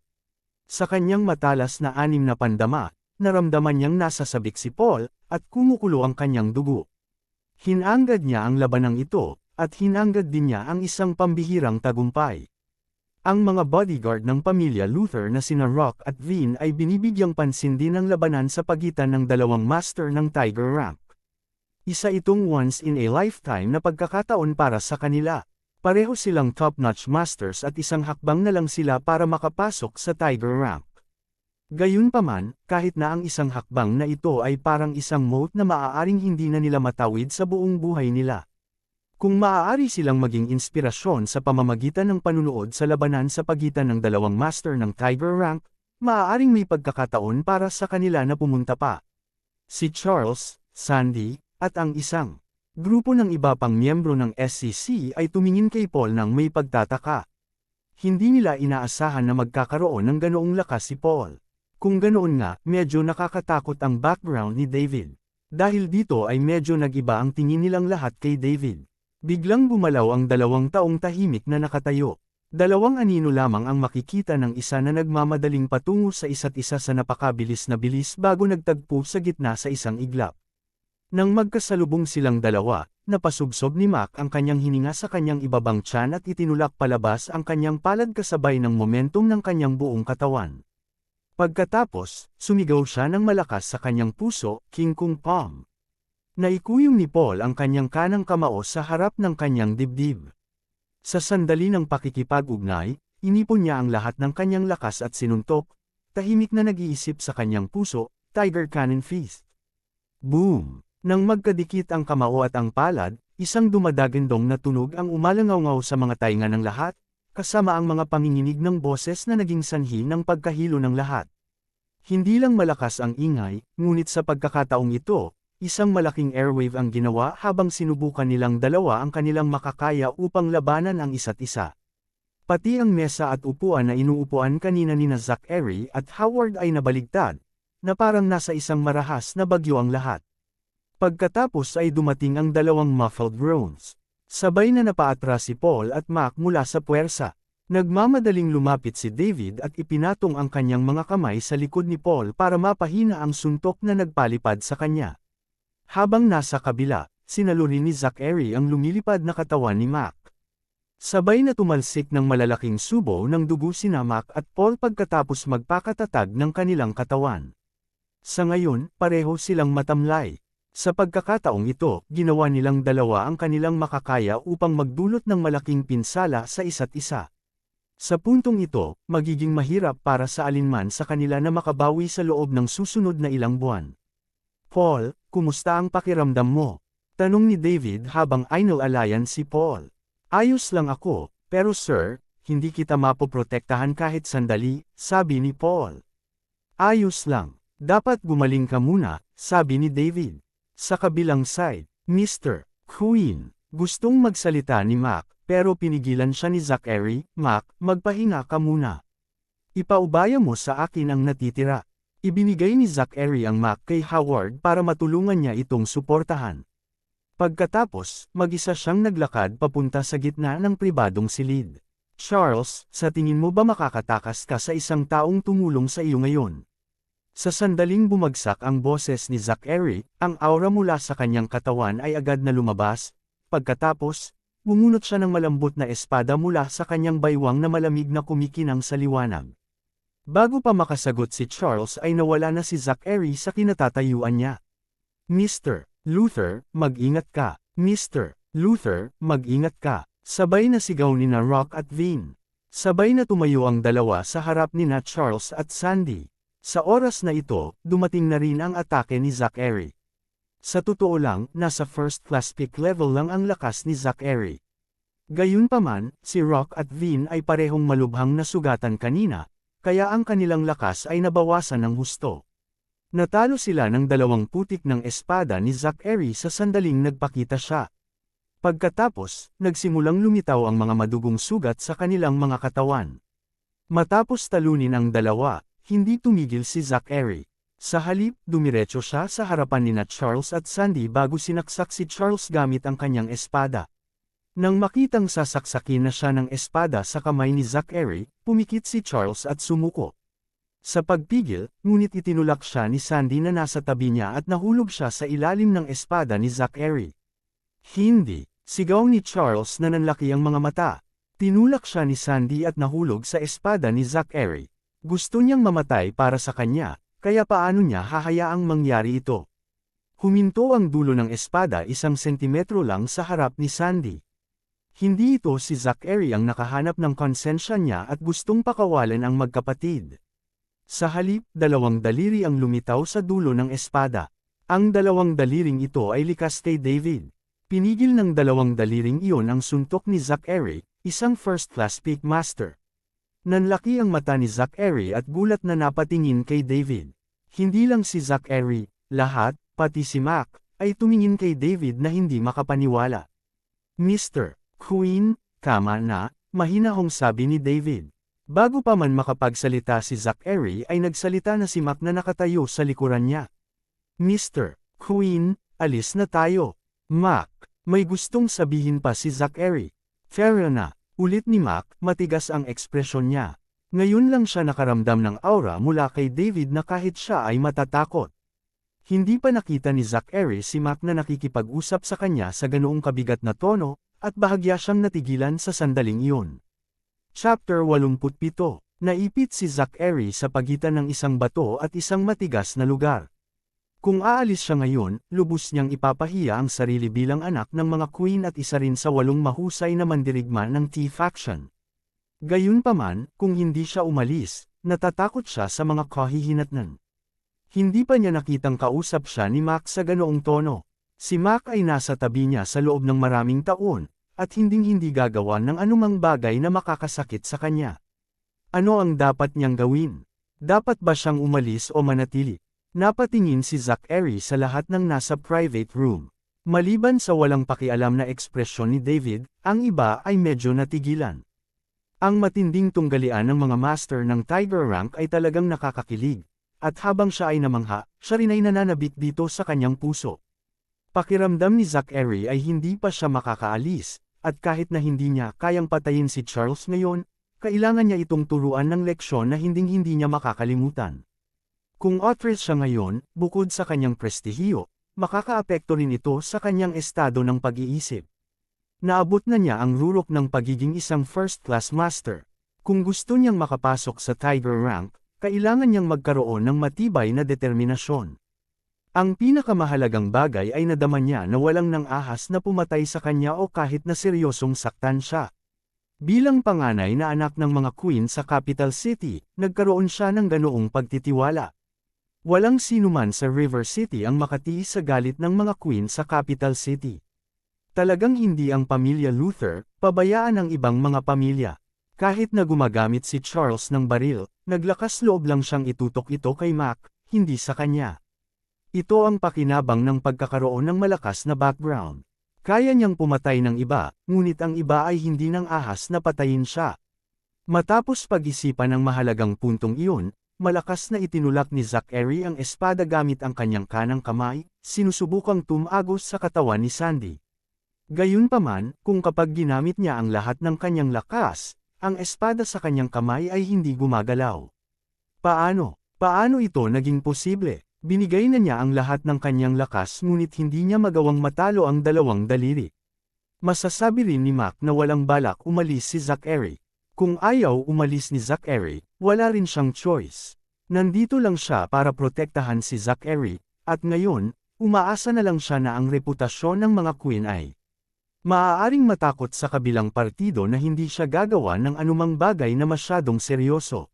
Sa kanyang matalas na anim na pandama, naramdaman niyang nasasabik si Paul, at kumukulo ang kanyang dugo. Hinanggad niya ang labanang ito, at hinanggad din niya ang isang pambihirang tagumpay. Ang mga bodyguard ng pamilya Luther na sina Rock at Vin ay binibigyang pansin din ng labanan sa pagitan ng dalawang master ng Tiger Rank. Isa itong once-in-a-lifetime na pagkakataon para sa kanila. Pareho silang top-notch masters at isang hakbang na lang sila para makapasok sa Tiger Rank. Gayunpaman, kahit na ang isang hakbang na ito ay parang isang moat na maaaring hindi na nila matawid sa buong buhay nila. Kung maaari silang maging inspirasyon sa pamamagitan ng panunood sa labanan sa pagitan ng dalawang master ng Tiger Rank, maaaring may pagkakataon para sa kanila na pumunta pa. Si Charles, Sandy, at ang isang grupo ng iba pang miyembro ng SCC ay tumingin kay Paul nang may pagtataka. Hindi nila inaasahan na magkakaroon ng ganoong lakas si Paul. Kung ganoon nga, medyo nakakatakot ang background ni David. Dahil dito ay medyo nag-iba ang tingin nilang lahat kay David. Biglang bumalaw ang 2 taong tahimik na nakatayo. 2 anino lamang ang makikita ng isa na nagmamadaling patungo sa isa't isa sa napakabilis na bilis bago nagtagpo sa gitna sa isang iglap. Nang magkasalubong silang dalawa, napasubsob ni Mac ang kanyang hininga sa kanyang ibabang tiyan at itinulak palabas ang kanyang palad kasabay ng momentum ng kanyang buong katawan. Pagkatapos, sumigaw siya ng malakas sa kanyang puso, King Kong Pom. Naikuyong ni Paul ang kanyang kanang kamao sa harap ng kanyang dibdib. Sa sandali ng pakikipag-ugnay, inipon niya ang lahat ng kanyang lakas at sinuntok, tahimik na nag-iisip sa kanyang puso, Tiger Cannon Fist. Boom! Nang magkadikit ang kamao at ang palad, isang dumadagandong na tunog ang umalangaw-ngaw sa mga tainga ng lahat, kasama ang mga panginginig ng boses na naging sanhi ng pagkahilo ng lahat. Hindi lang malakas ang ingay, ngunit sa pagkakataong ito, isang malaking airwave ang ginawa habang sinubukan nilang dalawa ang kanilang makakaya upang labanan ang isa't isa. Pati ang mesa at upuan na inuupuan kanina nina Zachary at Howard ay nabaligtad, na parang nasa isang marahas na bagyo ang lahat. Pagkatapos ay dumating ang 2 muffled groans. Sabay na napaatras si Paul at Mac mula sa puwersa. Nagmamadaling lumapit si David at ipinatong ang kanyang mga kamay sa likod ni Paul para mapahina ang suntok na nagpalipad sa kanya. Habang nasa kabila, sinalo rin ni Zachary ang lumilipad na katawan ni Mac. Sabay na tumalsik ng malalaking subo ng dugo sina Mac at Paul pagkatapos magpakatatag ng kanilang katawan. Sa ngayon, pareho silang matamlay. Sa pagkakataong ito, ginawa nilang dalawa ang kanilang makakaya upang magdulot ng malaking pinsala sa isa't isa. Sa puntong ito, magiging mahirap para sa alinman sa kanila na makabawi sa loob ng susunod na ilang buwan. Paul, kumusta ang pakiramdam mo? Tanong ni David habang inalalayan si Paul. Ayos lang ako, pero sir, hindi kita mapoprotektahan kahit sandali, sabi ni Paul. Ayos lang, dapat gumaling ka muna, sabi ni David. Sa kabilang side, Mr. Queen, gustong magsalita ni Mac, pero pinigilan siya ni Zachary. Mac, magpahinga ka muna. Ipaubaya mo sa akin ang natitira. Ibinigay ni Zachary ang Mac kay Howard para matulungan niya itong suportahan. Pagkatapos, mag-isa siyang naglakad papunta sa gitna ng pribadong silid. Charles, sa tingin mo ba makakatakas ka sa isang taong tumulong sa iyo ngayon? Sa sandaling bumagsak ang boses ni Zachary, ang aura mula sa kanyang katawan ay agad na lumabas. Pagkatapos, bumunot siya ng malambot na espada mula sa kanyang baywang na malamig na kumikinang sa liwanag. Bago pa makasagot si Charles ay nawala na si Zachary sa kinatatayuan niya. Mr. Luther, mag-ingat ka. Mr. Luther, mag-ingat ka. Sabay na sigaw ni na Rock at Vin. Sabay na tumayo ang dalawa sa harap ni na Charles at Sandy. Sa oras na ito, dumating na rin ang atake ni Zachary. Sa totoo lang, nasa first class peak level lang ang lakas ni Zachary. Gayunpaman, si Rock at Vin ay parehong malubhang nasugatan kanina, kaya ang kanilang lakas ay nabawasan ng husto. Natalo sila ng 2 putik ng espada ni Zachary sa sandaling nagpakita siya. Pagkatapos, nagsimulang lumitaw ang mga madugong sugat sa kanilang mga katawan. Matapos talunin ang dalawa, hindi tumigil si Zachary. Sa halip, dumiretso siya sa harapan nina Charles at Sandy bago sinaksak si Charles gamit ang kanyang espada. Nang makitang sasaksakin na siya ng espada sa kamay ni Zachary, pumikit si Charles at sumuko. Sa pagpigil, ngunit itinulak siya ni Sandy na nasa tabi niya at nahulog siya sa ilalim ng espada ni Zachary. Hindi, sigaw ni Charles na nanlaki ang mga mata. Tinulak siya ni Sandy at nahulog sa espada ni Zachary. Gusto niyang mamatay para sa kanya, kaya paano niya hahayaang mangyari ito? Huminto ang dulo ng espada 1 sentimetro lang sa harap ni Sandy. Hindi ito si Zachary ang nakahanap ng konsensya niya at gustong pakawalan ang magkapatid. Sa halip, 2 daliri ang lumitaw sa dulo ng espada. Ang 2 daliring ito ay likas kay David. Pinigil ng 2 daliring iyon ang suntok ni Zachary, isang first-class peak master. Nanlaki ang mata ni Zachary at gulat na napatingin kay David. Hindi lang si Zachary, lahat, pati si Mac, ay tumingin kay David na hindi makapaniwala. Mr. Queen, kama na, mahinahong sabi ni David. Bago pa man makapagsalita si Zachary ay nagsalita na si Mac na nakatayo sa likuran niya. Mr. Queen, alis na tayo. Mac, may gustong sabihin pa si Zachary. Fair na, ulit ni Mac, matigas ang ekspresyon niya. Ngayon lang siya nakaramdam ng aura mula kay David na kahit siya ay matatakot. Hindi pa nakita ni Zachary si Mac na nakikipag-usap sa kanya sa ganoong kabigat na tono, at bahagya siyang natigilan sa sandaling iyon. Chapter 87. Naipit si Zachary sa pagitan ng isang bato at isang matigas na lugar. Kung aalis siya ngayon, lubos niyang ipapahiya ang sarili bilang anak ng mga queen at isa rin sa 8 mahusay na mandirigma ng T-faction. Gayunpaman, kung hindi siya umalis, natatakot siya sa mga kahihinatnan. Hindi pa niya nakitang kausap siya ni Mac sa ganoong tono. Si Mac ay nasa tabi niya sa loob ng maraming taon, at hinding-hindi gagawa ng anumang bagay na makakasakit sa kanya. Ano ang dapat niyang gawin? Dapat ba siyang umalis o manatili? Napatingin si Zachary sa lahat ng nasa private room. Maliban sa walang pakialam na ekspresyon ni David, ang iba ay medyo natigilan. Ang matinding tunggalian ng mga master ng Tiger Rank ay talagang nakakakilig, at habang siya ay namangha, siya rin ay nananabik dito sa kanyang puso. Pakiramdam ni Zachary ay hindi pa siya makakaalis, at kahit na hindi niya kayang patayin si Charles ngayon, kailangan niya itong turuan ng leksyon na hinding-hindi niya makakalimutan. Kung authoress siya ngayon, bukod sa kanyang prestihiyo, makakaapekto rin ito sa kanyang estado ng pag-iisip. Naabot na niya ang rurok ng pagiging isang first-class master. Kung gusto niyang makapasok sa Tiger rank, kailangan niyang magkaroon ng matibay na determinasyon. Ang pinakamahalagang bagay ay nadama niya na walang nang ahas na pumatay sa kanya o kahit na seryosong saktan siya. Bilang panganay na anak ng mga queen sa capital city, nagkaroon siya ng ganoong pagtitiwala. Walang sinuman sa River City ang makatiis sa galit ng mga queen sa capital city. Talagang hindi ang pamilya Luther, pabayaan ang ibang mga pamilya. Kahit na gumagamit si Charles ng baril, naglakas loob lang siyang itutok ito kay Mac, hindi sa kanya. Ito ang pakinabang ng pagkakaroon ng malakas na background. Kaya niyang pumatay ng iba, ngunit ang iba ay hindi nang ahas na patayin siya. Matapos pag-isipan ng mahalagang puntong iyon, malakas na itinulak ni Zachary ang espada gamit ang kanyang kanang kamay, sinusubukang tumagos sa katawan ni Sandy. Gayunpaman, kung kapag ginamit niya ang lahat ng kanyang lakas, ang espada sa kanyang kamay ay hindi gumagalaw. Paano ito naging posible? Binigay na niya ang lahat ng kanyang lakas ngunit hindi niya magawang matalo ang dalawang daliri. Masasabi rin ni Mac na walang balak umalis si Zachary. Kung ayaw umalis ni Zachary, wala rin siyang choice. Nandito lang siya para protektahan si Zachary, at ngayon, umaasa na lang siya na ang reputasyon ng mga queen ay maaaring matakot sa kabilang partido na hindi siya gagawa ng anumang bagay na masyadong seryoso.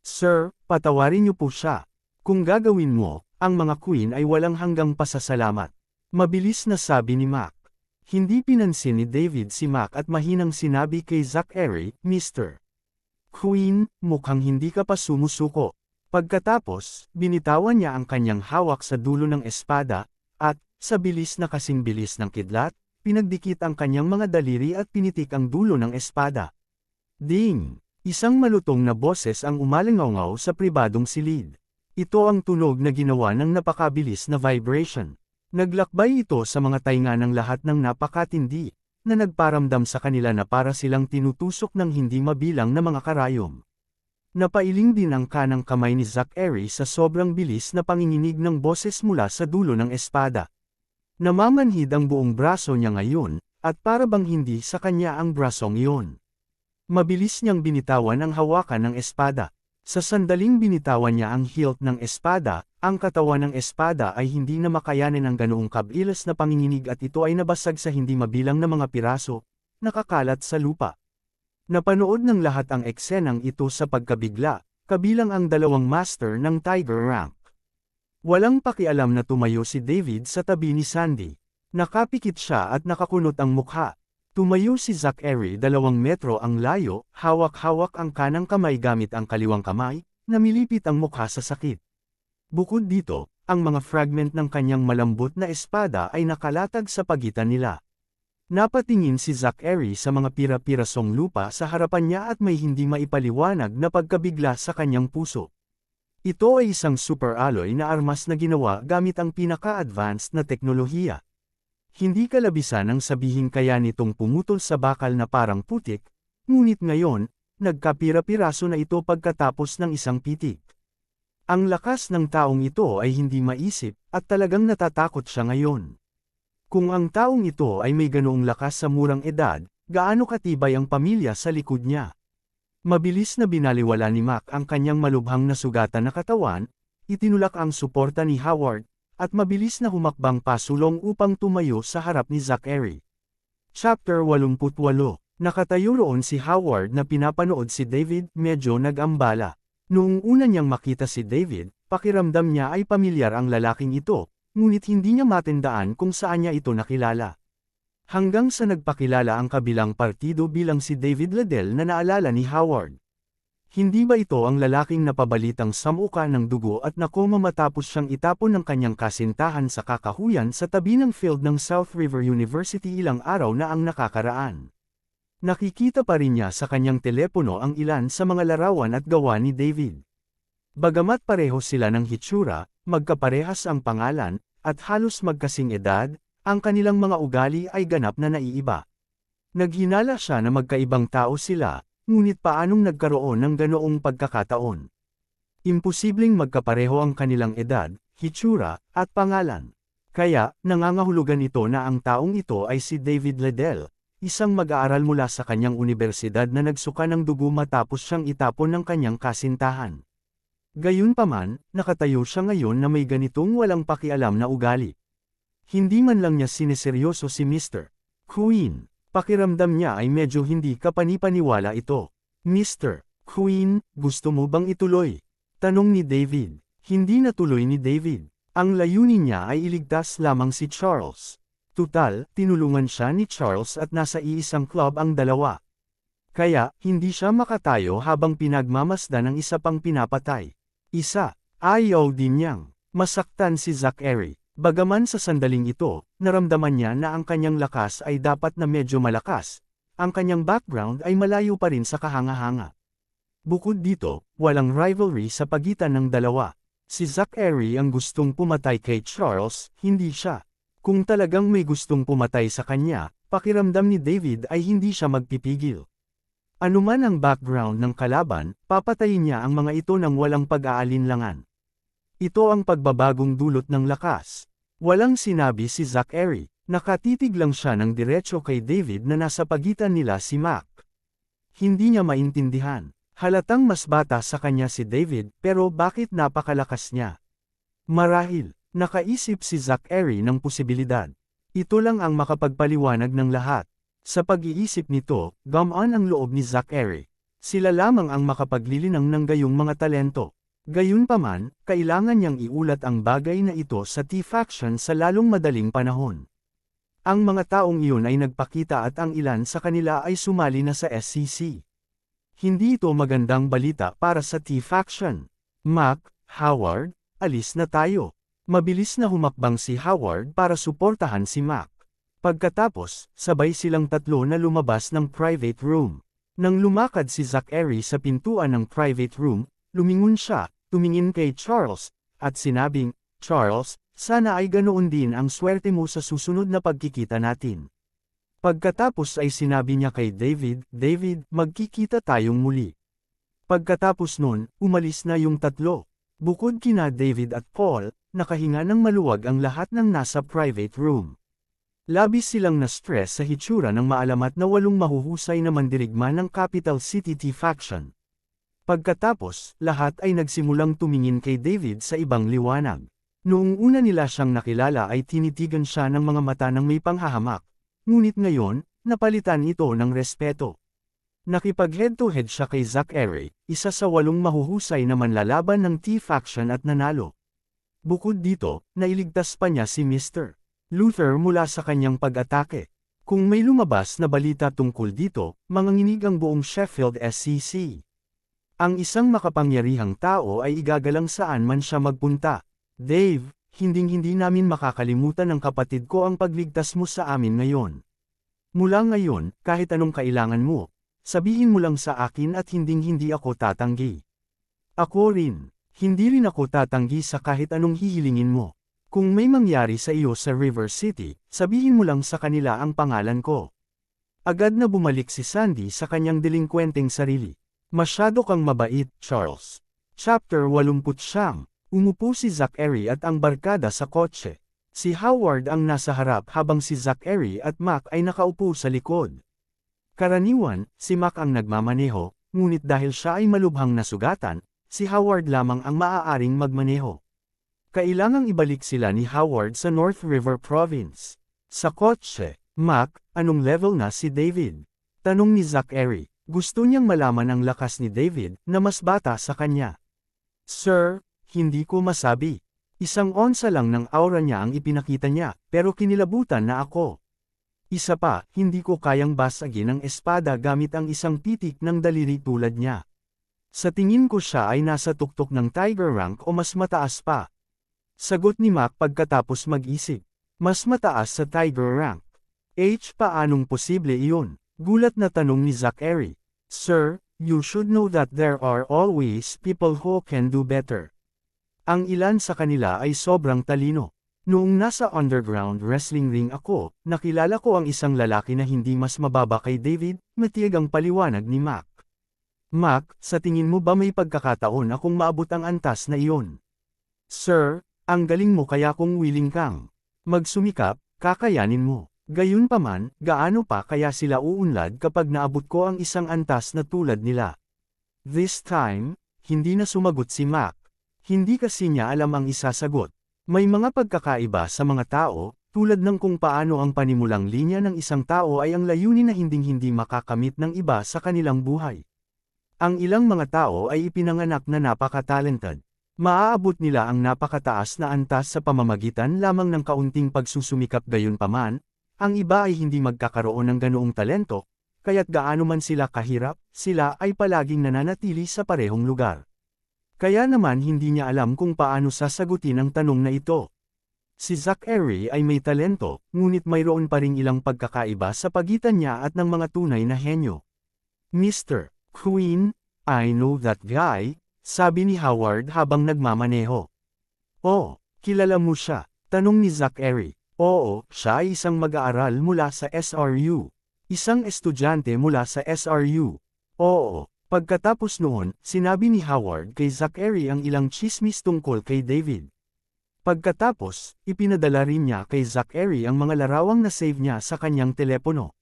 Sir, patawarin niyo po siya. Kung gagawin mo, ang mga queen ay walang hanggang pasasalamat. Mabilis na sabi ni Mac. Hindi pinansin ni David si Mac at mahinang sinabi kay Zachary, Mr. Queen, mukhang hindi ka pa sumusuko. Pagkatapos, binitawan niya ang kanyang hawak sa dulo ng espada, at, sa bilis na kasing bilis ng kidlat, pinagdikit ang kanyang mga daliri at pinitik ang dulo ng espada. Ding! Isang malutong na boses ang umalingaw sa pribadong silid. Ito ang tunog na ginawa ng napakabilis na vibration. Naglakbay ito sa mga tainga ng lahat ng napakatindi, na nagparamdam sa kanila na para silang tinutusok ng hindi mabilang na mga karayom. Napailing din ang kanang kamay ni Zachary sa sobrang bilis na panginginig ng boses mula sa dulo ng espada. Namamanhid ang buong braso niya ngayon, at para bang hindi sa kanya ang brasong iyon. Mabilis niyang binitawan ang hawakan ng espada. Sa sandaling binitawan niya ang hilt ng espada, ang katawan ng espada ay hindi na makayanin ang ganoong kabilis na panginginig at ito ay nabasag sa hindi mabilang na mga piraso, nakakalat sa lupa. Napanood ng lahat ang eksenang ito sa pagkabigla, kabilang ang dalawang master ng Tiger rank. Walang pakialam na tumayo si David sa tabi ni Sandy. Nakapikit siya at nakakunot ang mukha. Tumayo si Zachary 2 metro ang layo, hawak-hawak ang kanang kamay gamit ang kaliwang kamay, namilipit ang mukha sa sakit. Bukod dito, ang mga fragment ng kanyang malambot na espada ay nakalatag sa pagitan nila. Napatingin si Zachary sa mga pira-pirasong lupa sa harapan niya at may hindi maipaliwanag na pagkabigla sa kanyang puso. Ito ay isang super alloy na armas na ginawa gamit ang pinaka-advanced na teknolohiya. Hindi kalabisan ang sabihin kaya nitong pumutol sa bakal na parang putik, ngunit ngayon, nagkapira-piraso na ito pagkatapos ng isang pitik. Ang lakas ng taong ito ay hindi maisip, at talagang natatakot siya ngayon. Kung ang taong ito ay may ganoong lakas sa murang edad, gaano katibay ang pamilya sa likod niya? Mabilis na binaliwala ni Mac ang kanyang malubhang na sugatan na katawan, itinulak ang suporta ni Howard, at mabilis na humakbang pasulong upang tumayo sa harap ni Zachary. Chapter 88. Nakatayo roon si Howard na pinapanood si David, medyo nag-ambala. Noong una niyang makita si David, pakiramdam niya ay pamilyar ang lalaking ito, ngunit hindi niya matandaan kung saan niya ito nakilala. Hanggang sa nagpakilala ang kabilang partido bilang si David Liddell na naalala ni Howard. Hindi ba ito ang lalaking napabalitang samuka ng dugo at nakoma matapos siyang itapon ng kanyang kasintahan sa kakahuyan sa tabi ng field ng South River University ilang araw na ang nakakaraan? Nakikita pa rin niya sa kanyang telepono ang ilan sa mga larawan at gawa ni David. Bagamat pareho sila ng hitsura, magkaparehas ang pangalan, at halos magkasing edad, ang kanilang mga ugali ay ganap na naiiba. Naghinala siya na magkaibang tao sila, ngunit paanong nagkaroon ng ganoong pagkakataon? Imposibleng magkapareho ang kanilang edad, hitsura, at pangalan. Kaya, nangangahulugan ito na ang taong ito ay si David Liddell, isang mag-aaral mula sa kanyang universidad na nagsuka ng dugo matapos siyang itapon ng kanyang kasintahan. Gayunpaman, nakatayo siya ngayon na may ganitong walang pakialam na ugali. Hindi man lang niya sineseryoso si Mr. Queen. Pakiramdam niya ay medyo hindi kapanipaniwala ito. Mr. Queen, gusto mo bang ituloy? Tanong ni David. Hindi natuloy ni David. Ang layunin niya ay iligtas lamang si Charles. Tutal, tinulungan siya ni Charles at nasa iisang club ang dalawa. Kaya, hindi siya makatayo habang pinagmamasdan ng isa pang pinapatay. Ayaw din niyang masaktan si Zachary. Bagaman sa sandaling ito, naramdaman niya na ang kanyang lakas ay dapat na medyo malakas. Ang kanyang background ay malayo pa rin sa kahanga-hanga. Bukod dito, walang rivalry sa pagitan ng dalawa. Si Zachary ang gustong pumatay kay Charles, hindi siya. Kung talagang may gustong pumatay sa kanya, pakiramdam ni David ay hindi siya magpipigil. Anuman ang background ng kalaban, papatayin niya ang mga ito ng walang pag-aalinlangan. Ito ang pagbabagong dulot ng lakas. Walang sinabi si Zachary, nakatitig lang siya ng diretso kay David na nasa pagitan nila si Mac. Hindi niya maintindihan. Halatang mas bata sa kanya si David pero bakit napakalakas niya? Marahil, nakaisip si Zachary ng posibilidad. Ito lang ang makapagpaliwanag ng lahat. Sa pag-iisip nito, gumaan ang loob ni Zachary. Sila lamang ang makapaglilinang ng gayong mga talento. Gayunpaman, kailangan niyang iulat ang bagay na ito sa T-Faction sa lalong madaling panahon. Ang mga taong iyon ay nagpakita at ang ilan sa kanila ay sumali na sa SCC. Hindi ito magandang balita para sa T-Faction. Mac, Howard, alis na tayo. Mabilis na humakbang si Howard para suportahan si Mac. Pagkatapos, sabay silang tatlo na lumabas ng private room. Nang lumakad si Zachary sa pintuan ng private room, lumingon siya, tumingin kay Charles, at sinabing, "Charles, sana ay ganoon din ang swerte mo sa susunod na pagkikita natin." Pagkatapos ay sinabi niya kay David, "David, magkikita tayong muli." Pagkatapos nun, umalis na yung tatlo. Bukod kina David at Paul, nakahinga ng maluwag ang lahat ng nasa private room. Labis silang na-stress sa hitsura ng maalamat na 8 mahuhusay na mandirigma ng Capital City T-Faction. Pagkatapos, lahat ay nagsimulang tumingin kay David sa ibang liwanag. Noong una nila siyang nakilala ay tinitigan siya ng mga mata ng may panghahamak. Ngunit ngayon, napalitan ito ng respeto. Nakipag-head-to-head siya kay Zachary, isa sa 8 mahuhusay na manlalaban ng T-Faction at nanalo. Bukod dito, nailigtas pa niya si Mr. Luther mula sa kanyang pag-atake. Kung may lumabas na balita tungkol dito, manganginig ang buong Sheffield SCC. Ang isang makapangyarihang tao ay igagalang saan man siya magpunta. "Dave, hinding-hindi namin makakalimutan ng kapatid ko ang pagligtas mo sa amin ngayon. Mula ngayon, kahit anong kailangan mo, sabihin mo lang sa akin at hinding-hindi ako tatanggi." "Ako rin. Hindi rin ako tatanggi sa kahit anong hihilingin mo. Kung may mangyari sa iyo sa River City, sabihin mo lang sa kanila ang pangalan ko." Agad na bumalik si Sandy sa kanyang delinkwenteng sarili. "Masyado kang mabait, Charles." Chapter 89. Umupo si Zachary at ang barkada sa kotse. Si Howard ang nasa harap habang si Zachary at Mac ay nakaupo sa likod. Karaniwan, si Mac ang nagmamaneho, ngunit dahil siya ay malubhang nasugatan, si Howard lamang ang maaaring magmaneho. Kailangang ibalik sila ni Howard sa North River Province. Sa kotse, "Mac, anong level na si David?" tanong ni Zachary. Gusto niyang malaman ang lakas ni David, na mas bata sa kanya. "Sir, hindi ko masabi. 1 onsa lang ng aura niya ang ipinakita niya, pero kinilabutan na ako. Isa pa, hindi ko kayang basagin ang espada gamit ang isang pitik ng daliri tulad niya. Sa tingin ko siya ay nasa tuktok ng Tiger rank o mas mataas pa." Sagot ni Mac pagkatapos mag-isip. "Mas mataas sa Tiger rank." Paanong posible iyon?" Gulat na tanong ni Zachary. "Sir, you should know that there are always people who can do better. Ang ilan sa kanila ay sobrang talino. Noong nasa underground wrestling ring ako, nakilala ko ang isang lalaki na hindi mas mababa kay David," matiyag ang paliwanag ni Mac. "Mac, sa tingin mo ba may pagkakataon akong maabot ang antas na iyon?" "Sir, ang galing mo kaya kung willing kang Magsumikap, kakayanin mo. Gayunpaman, gaano pa kaya sila uunlad kapag naabot ko ang isang antas na tulad nila? This time, hindi na sumagot si Mac. Hindi kasi niya alam ang isasagot. May mga pagkakaiba sa mga tao, tulad ng kung paano ang panimulang linya ng isang tao ay ang layunin na hinding-hindi makakamit ng iba sa kanilang buhay. Ang ilang mga tao ay ipinanganak na napaka-talented. Maaabot nila ang napakataas na antas sa pamamagitan lamang ng kaunting pagsusumikap. Gayunpaman, ang iba ay hindi magkakaroon ng ganoong talento, kaya't gaano man sila kahirap, sila ay palaging nananatili sa parehong lugar. Kaya naman hindi niya alam kung paano sasagutin ang tanong na ito. Si Zachary ay may talento, ngunit mayroon pa ring ilang pagkakaiba sa pagitan niya at ng mga tunay na henyo. Mr. Queen, I know that guy, sabi ni Howard habang nagmamaneho. Oh, kilala mo siya? Tanong ni Zachary. Oo, siya ay isang mag-aaral mula sa SRU. Isang estudyante mula sa SRU. Oo. Pagkatapos noon, sinabi ni Howard kay Zachary ang ilang chismis tungkol kay David. Pagkatapos, ipinadala rin niya kay Zachary ang mga larawang na-save niya sa kanyang telepono.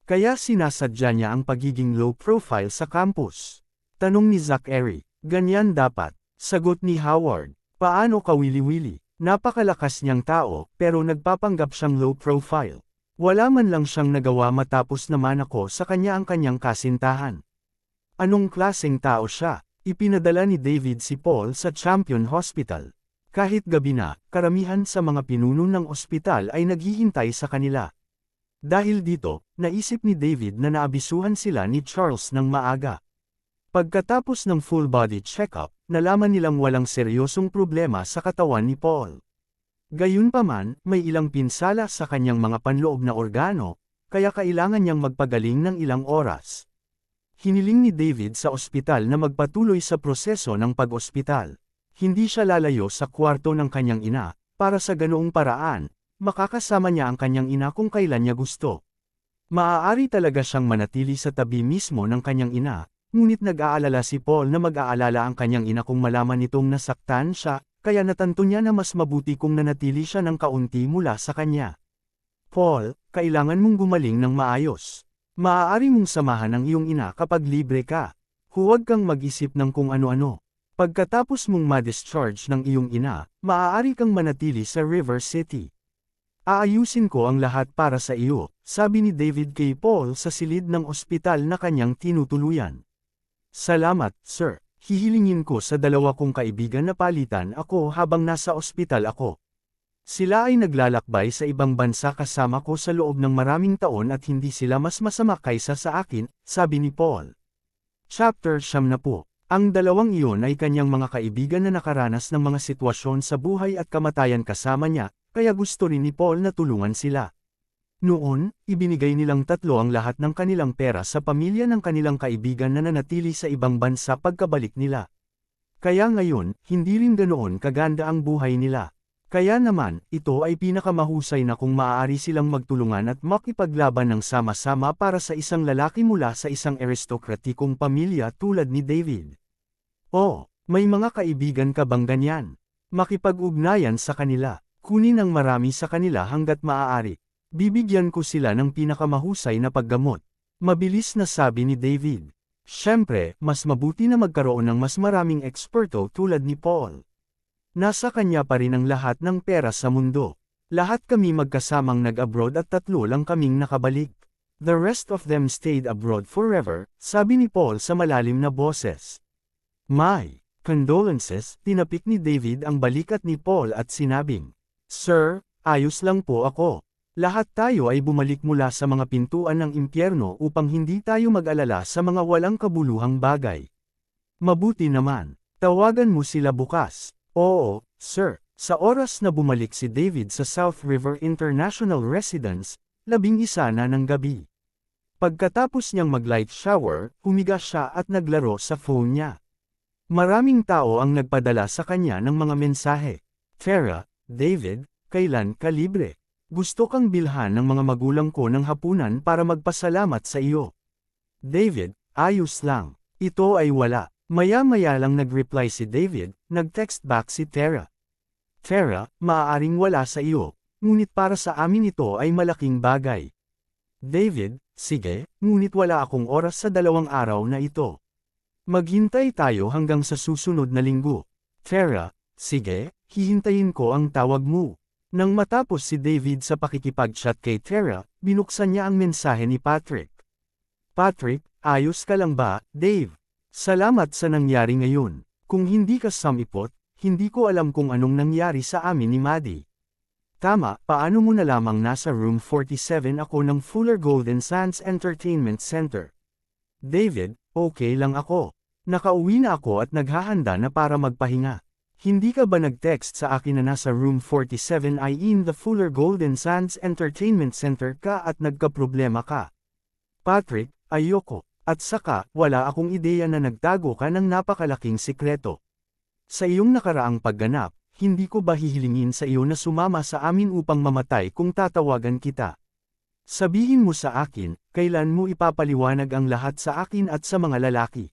Kaya sinasadya niya ang pagiging low profile sa campus. Tanong ni Zachary, ganyan dapat? Sagot ni Howard, paano ka wili-wili? Napakalakas niyang tao, pero nagpapanggap siyang low profile. Wala man lang siyang nagawa matapos naman ako sa kanya ang kanyang kasintahan. Anong klaseng tao siya? Ipinadala ni David si Paul sa Champion Hospital. Kahit gabi na, karamihan sa mga pinuno ng ospital ay naghihintay sa kanila. Dahil dito, naisip ni David na naabisuhan sila ni Charles ng maaga. Pagkatapos ng full-body check-up, nalaman nilang walang seryosong problema sa katawan ni Paul. Gayunpaman, may ilang pinsala sa kanyang mga panloob na organo, kaya kailangan niyang magpagaling ng ilang oras. Hiniling ni David sa ospital na magpatuloy sa proseso ng pag-ospital. Hindi siya lalayo sa kwarto ng kanyang ina, para sa ganoong paraan, makakasama niya ang kanyang ina kung kailan niya gusto. Maaari talaga siyang manatili sa tabi mismo ng kanyang ina, ngunit nag-aalala si Paul na mag-aalala ang kanyang ina kung malaman nitong nasaktan siya, kaya natanto niya na mas mabuti kung nanatili siya ng kaunti mula sa kanya. Paul, kailangan mong gumaling ng maayos. Maaari mong samahan ang iyong ina kapag libre ka. Huwag kang mag-isip ng kung ano-ano. Pagkatapos mong ma-discharge ng iyong ina, maaari kang manatili sa River City. Aayusin ko ang lahat para sa iyo, sabi ni David kay Paul sa silid ng ospital na kanyang tinutuluyan. Salamat, sir. Hihilingin ko sa dalawa kong kaibigan na palitan ako habang nasa ospital ako. Sila ay naglalakbay sa ibang bansa kasama ko sa loob ng maraming taon at hindi sila mas masama kaysa sa akin, sabi ni Paul. Chapter 10. Ang dalawang iyon ay kanyang mga kaibigan na nakaranas ng mga sitwasyon sa buhay at kamatayan kasama niya, kaya gusto rin ni Paul na tulungan sila. Noon, ibinigay nilang tatlo ang lahat ng kanilang pera sa pamilya ng kanilang kaibigan na nanatili sa ibang bansa pagkabalik nila. Kaya ngayon, hindi rin ganoon kaganda ang buhay nila. Kaya naman, ito ay pinakamahusay na kung maaari silang magtulungan at makipaglaban ng sama-sama para sa isang lalaki mula sa isang aristokratikong pamilya tulad ni David. Oh, may mga kaibigan ka bang ganyan? Makipag-ugnayan sa kanila, kunin ang marami sa kanila hanggat maaari. Bibigyan ko sila ng pinakamahusay na paggamot. Mabilis na sabi ni David. Siyempre, mas mabuti na magkaroon ng mas maraming eksperto tulad ni Paul. Nasa kanya pa rin ang lahat ng pera sa mundo. Lahat kami magkasamang nag-abroad at tatlo lang kaming nakabalik. The rest of them stayed abroad forever, sabi ni Paul sa malalim na boses. My condolences, tinapik ni David ang balikat ni Paul at sinabing, Sir, ayos lang po ako. Lahat tayo ay bumalik mula sa mga pintuan ng impyerno upang hindi tayo mag-alala sa mga walang kabuluhang bagay. Mabuti naman, tawagan mo sila bukas. Oo, sir. Sa oras na bumalik si David sa South River International Residence, 11 na ng gabi. Pagkatapos niyang mag-light shower, humiga siya at naglaro sa phone niya. Maraming tao ang nagpadala sa kanya ng mga mensahe. Tara, David, kailan ka libre? Gusto kang bilhan ng mga magulang ko ng hapunan para magpasalamat sa iyo. David, ayos lang. Ito ay wala. Maya-maya lang nag-reply si David, nag-text back si Tara. Tara, maaaring wala sa iyo. ngunit para sa amin ito ay malaking bagay. David, sige, ngunit wala akong oras sa 2 araw na ito. Maghintay tayo hanggang sa susunod na linggo. Tara, sige, hihintayin ko ang tawag mo. Nang matapos si David sa pakikipag-chat kay Tara, binuksan niya ang mensahe ni Patrick. Patrick, ayos ka lang ba, Dave? Salamat sa nangyari ngayon. Kung hindi ka sumipot, hindi ko alam kung anong nangyari sa amin ni Maddie. Tama, paano mo na lamang nasa room 47 ako ng Fuller Golden Sands Entertainment Center? David, okay lang ako. Nakauwi na ako at naghahanda na para magpahinga. Hindi ka ba nag-text sa akin na nasa room 47 ay in the Fuller Golden Sands Entertainment Center ka at nagkaproblema ka? Patrick, ayoko. At saka, wala akong ideya na nagtago ka ng napakalaking sikreto. Sa iyong nakaraang pagganap, hindi ko ba hihilingin sa iyo na sumama sa amin upang mamatay kung tatawagan kita? Sabihin mo sa akin, kailan mo ipapaliwanag ang lahat sa akin at sa mga lalaki?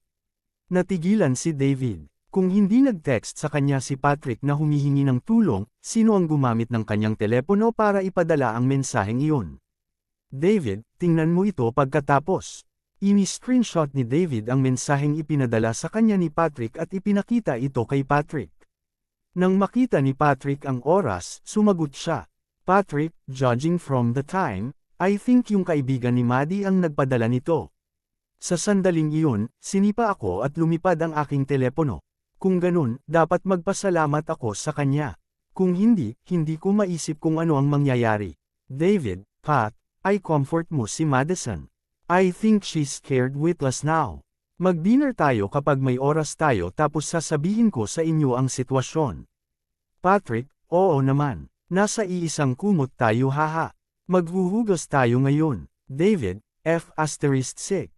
Natigilan si David. Kung hindi nag-text sa kanya si Patrick na humihingi ng tulong, sino ang gumamit ng kanyang telepono para ipadala ang mensaheng iyon? David, tingnan mo ito pagkatapos. Ini-screenshot ni David ang mensaheng ipinadala sa kanya ni Patrick at ipinakita ito kay Patrick. Nang makita ni Patrick ang oras, sumagot siya. Patrick, judging from the time, I think yung kaibigan ni Maddie ang nagpadala nito. Sa sandaling iyon, sinipa ako at lumipad ang aking telepono. Kung ganun, dapat magpasalamat ako sa kanya. Kung hindi, hindi ko maisip kung ano ang mangyayari. David, Pat, I comfort mo si Madison. I think she's scared witless now. Mag-dinner tayo kapag may oras tayo tapos sasabihin ko sa inyo ang sitwasyon. Patrick, oo naman. Nasa iisang kumot tayo haha. Maghuhugas tayo ngayon. David, F***sick.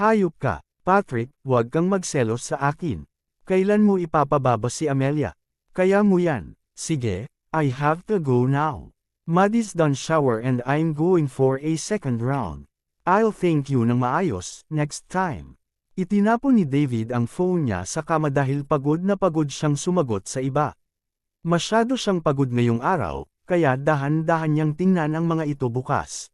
Hayop ka. Patrick, huwag kang magselos sa akin. Kailan mo ipapababa si Amelia? Kaya mo yan. Sige, I have to go now. Maddie's done shower and I'm going for a second round. I'll thank you ng maayos, next time. Itinapon ni David ang phone niya sa kama dahil pagod na pagod siyang sumagot sa iba. Masyado siyang pagod ngayong araw, kaya dahan-dahan niyang tingnan ang mga ito bukas.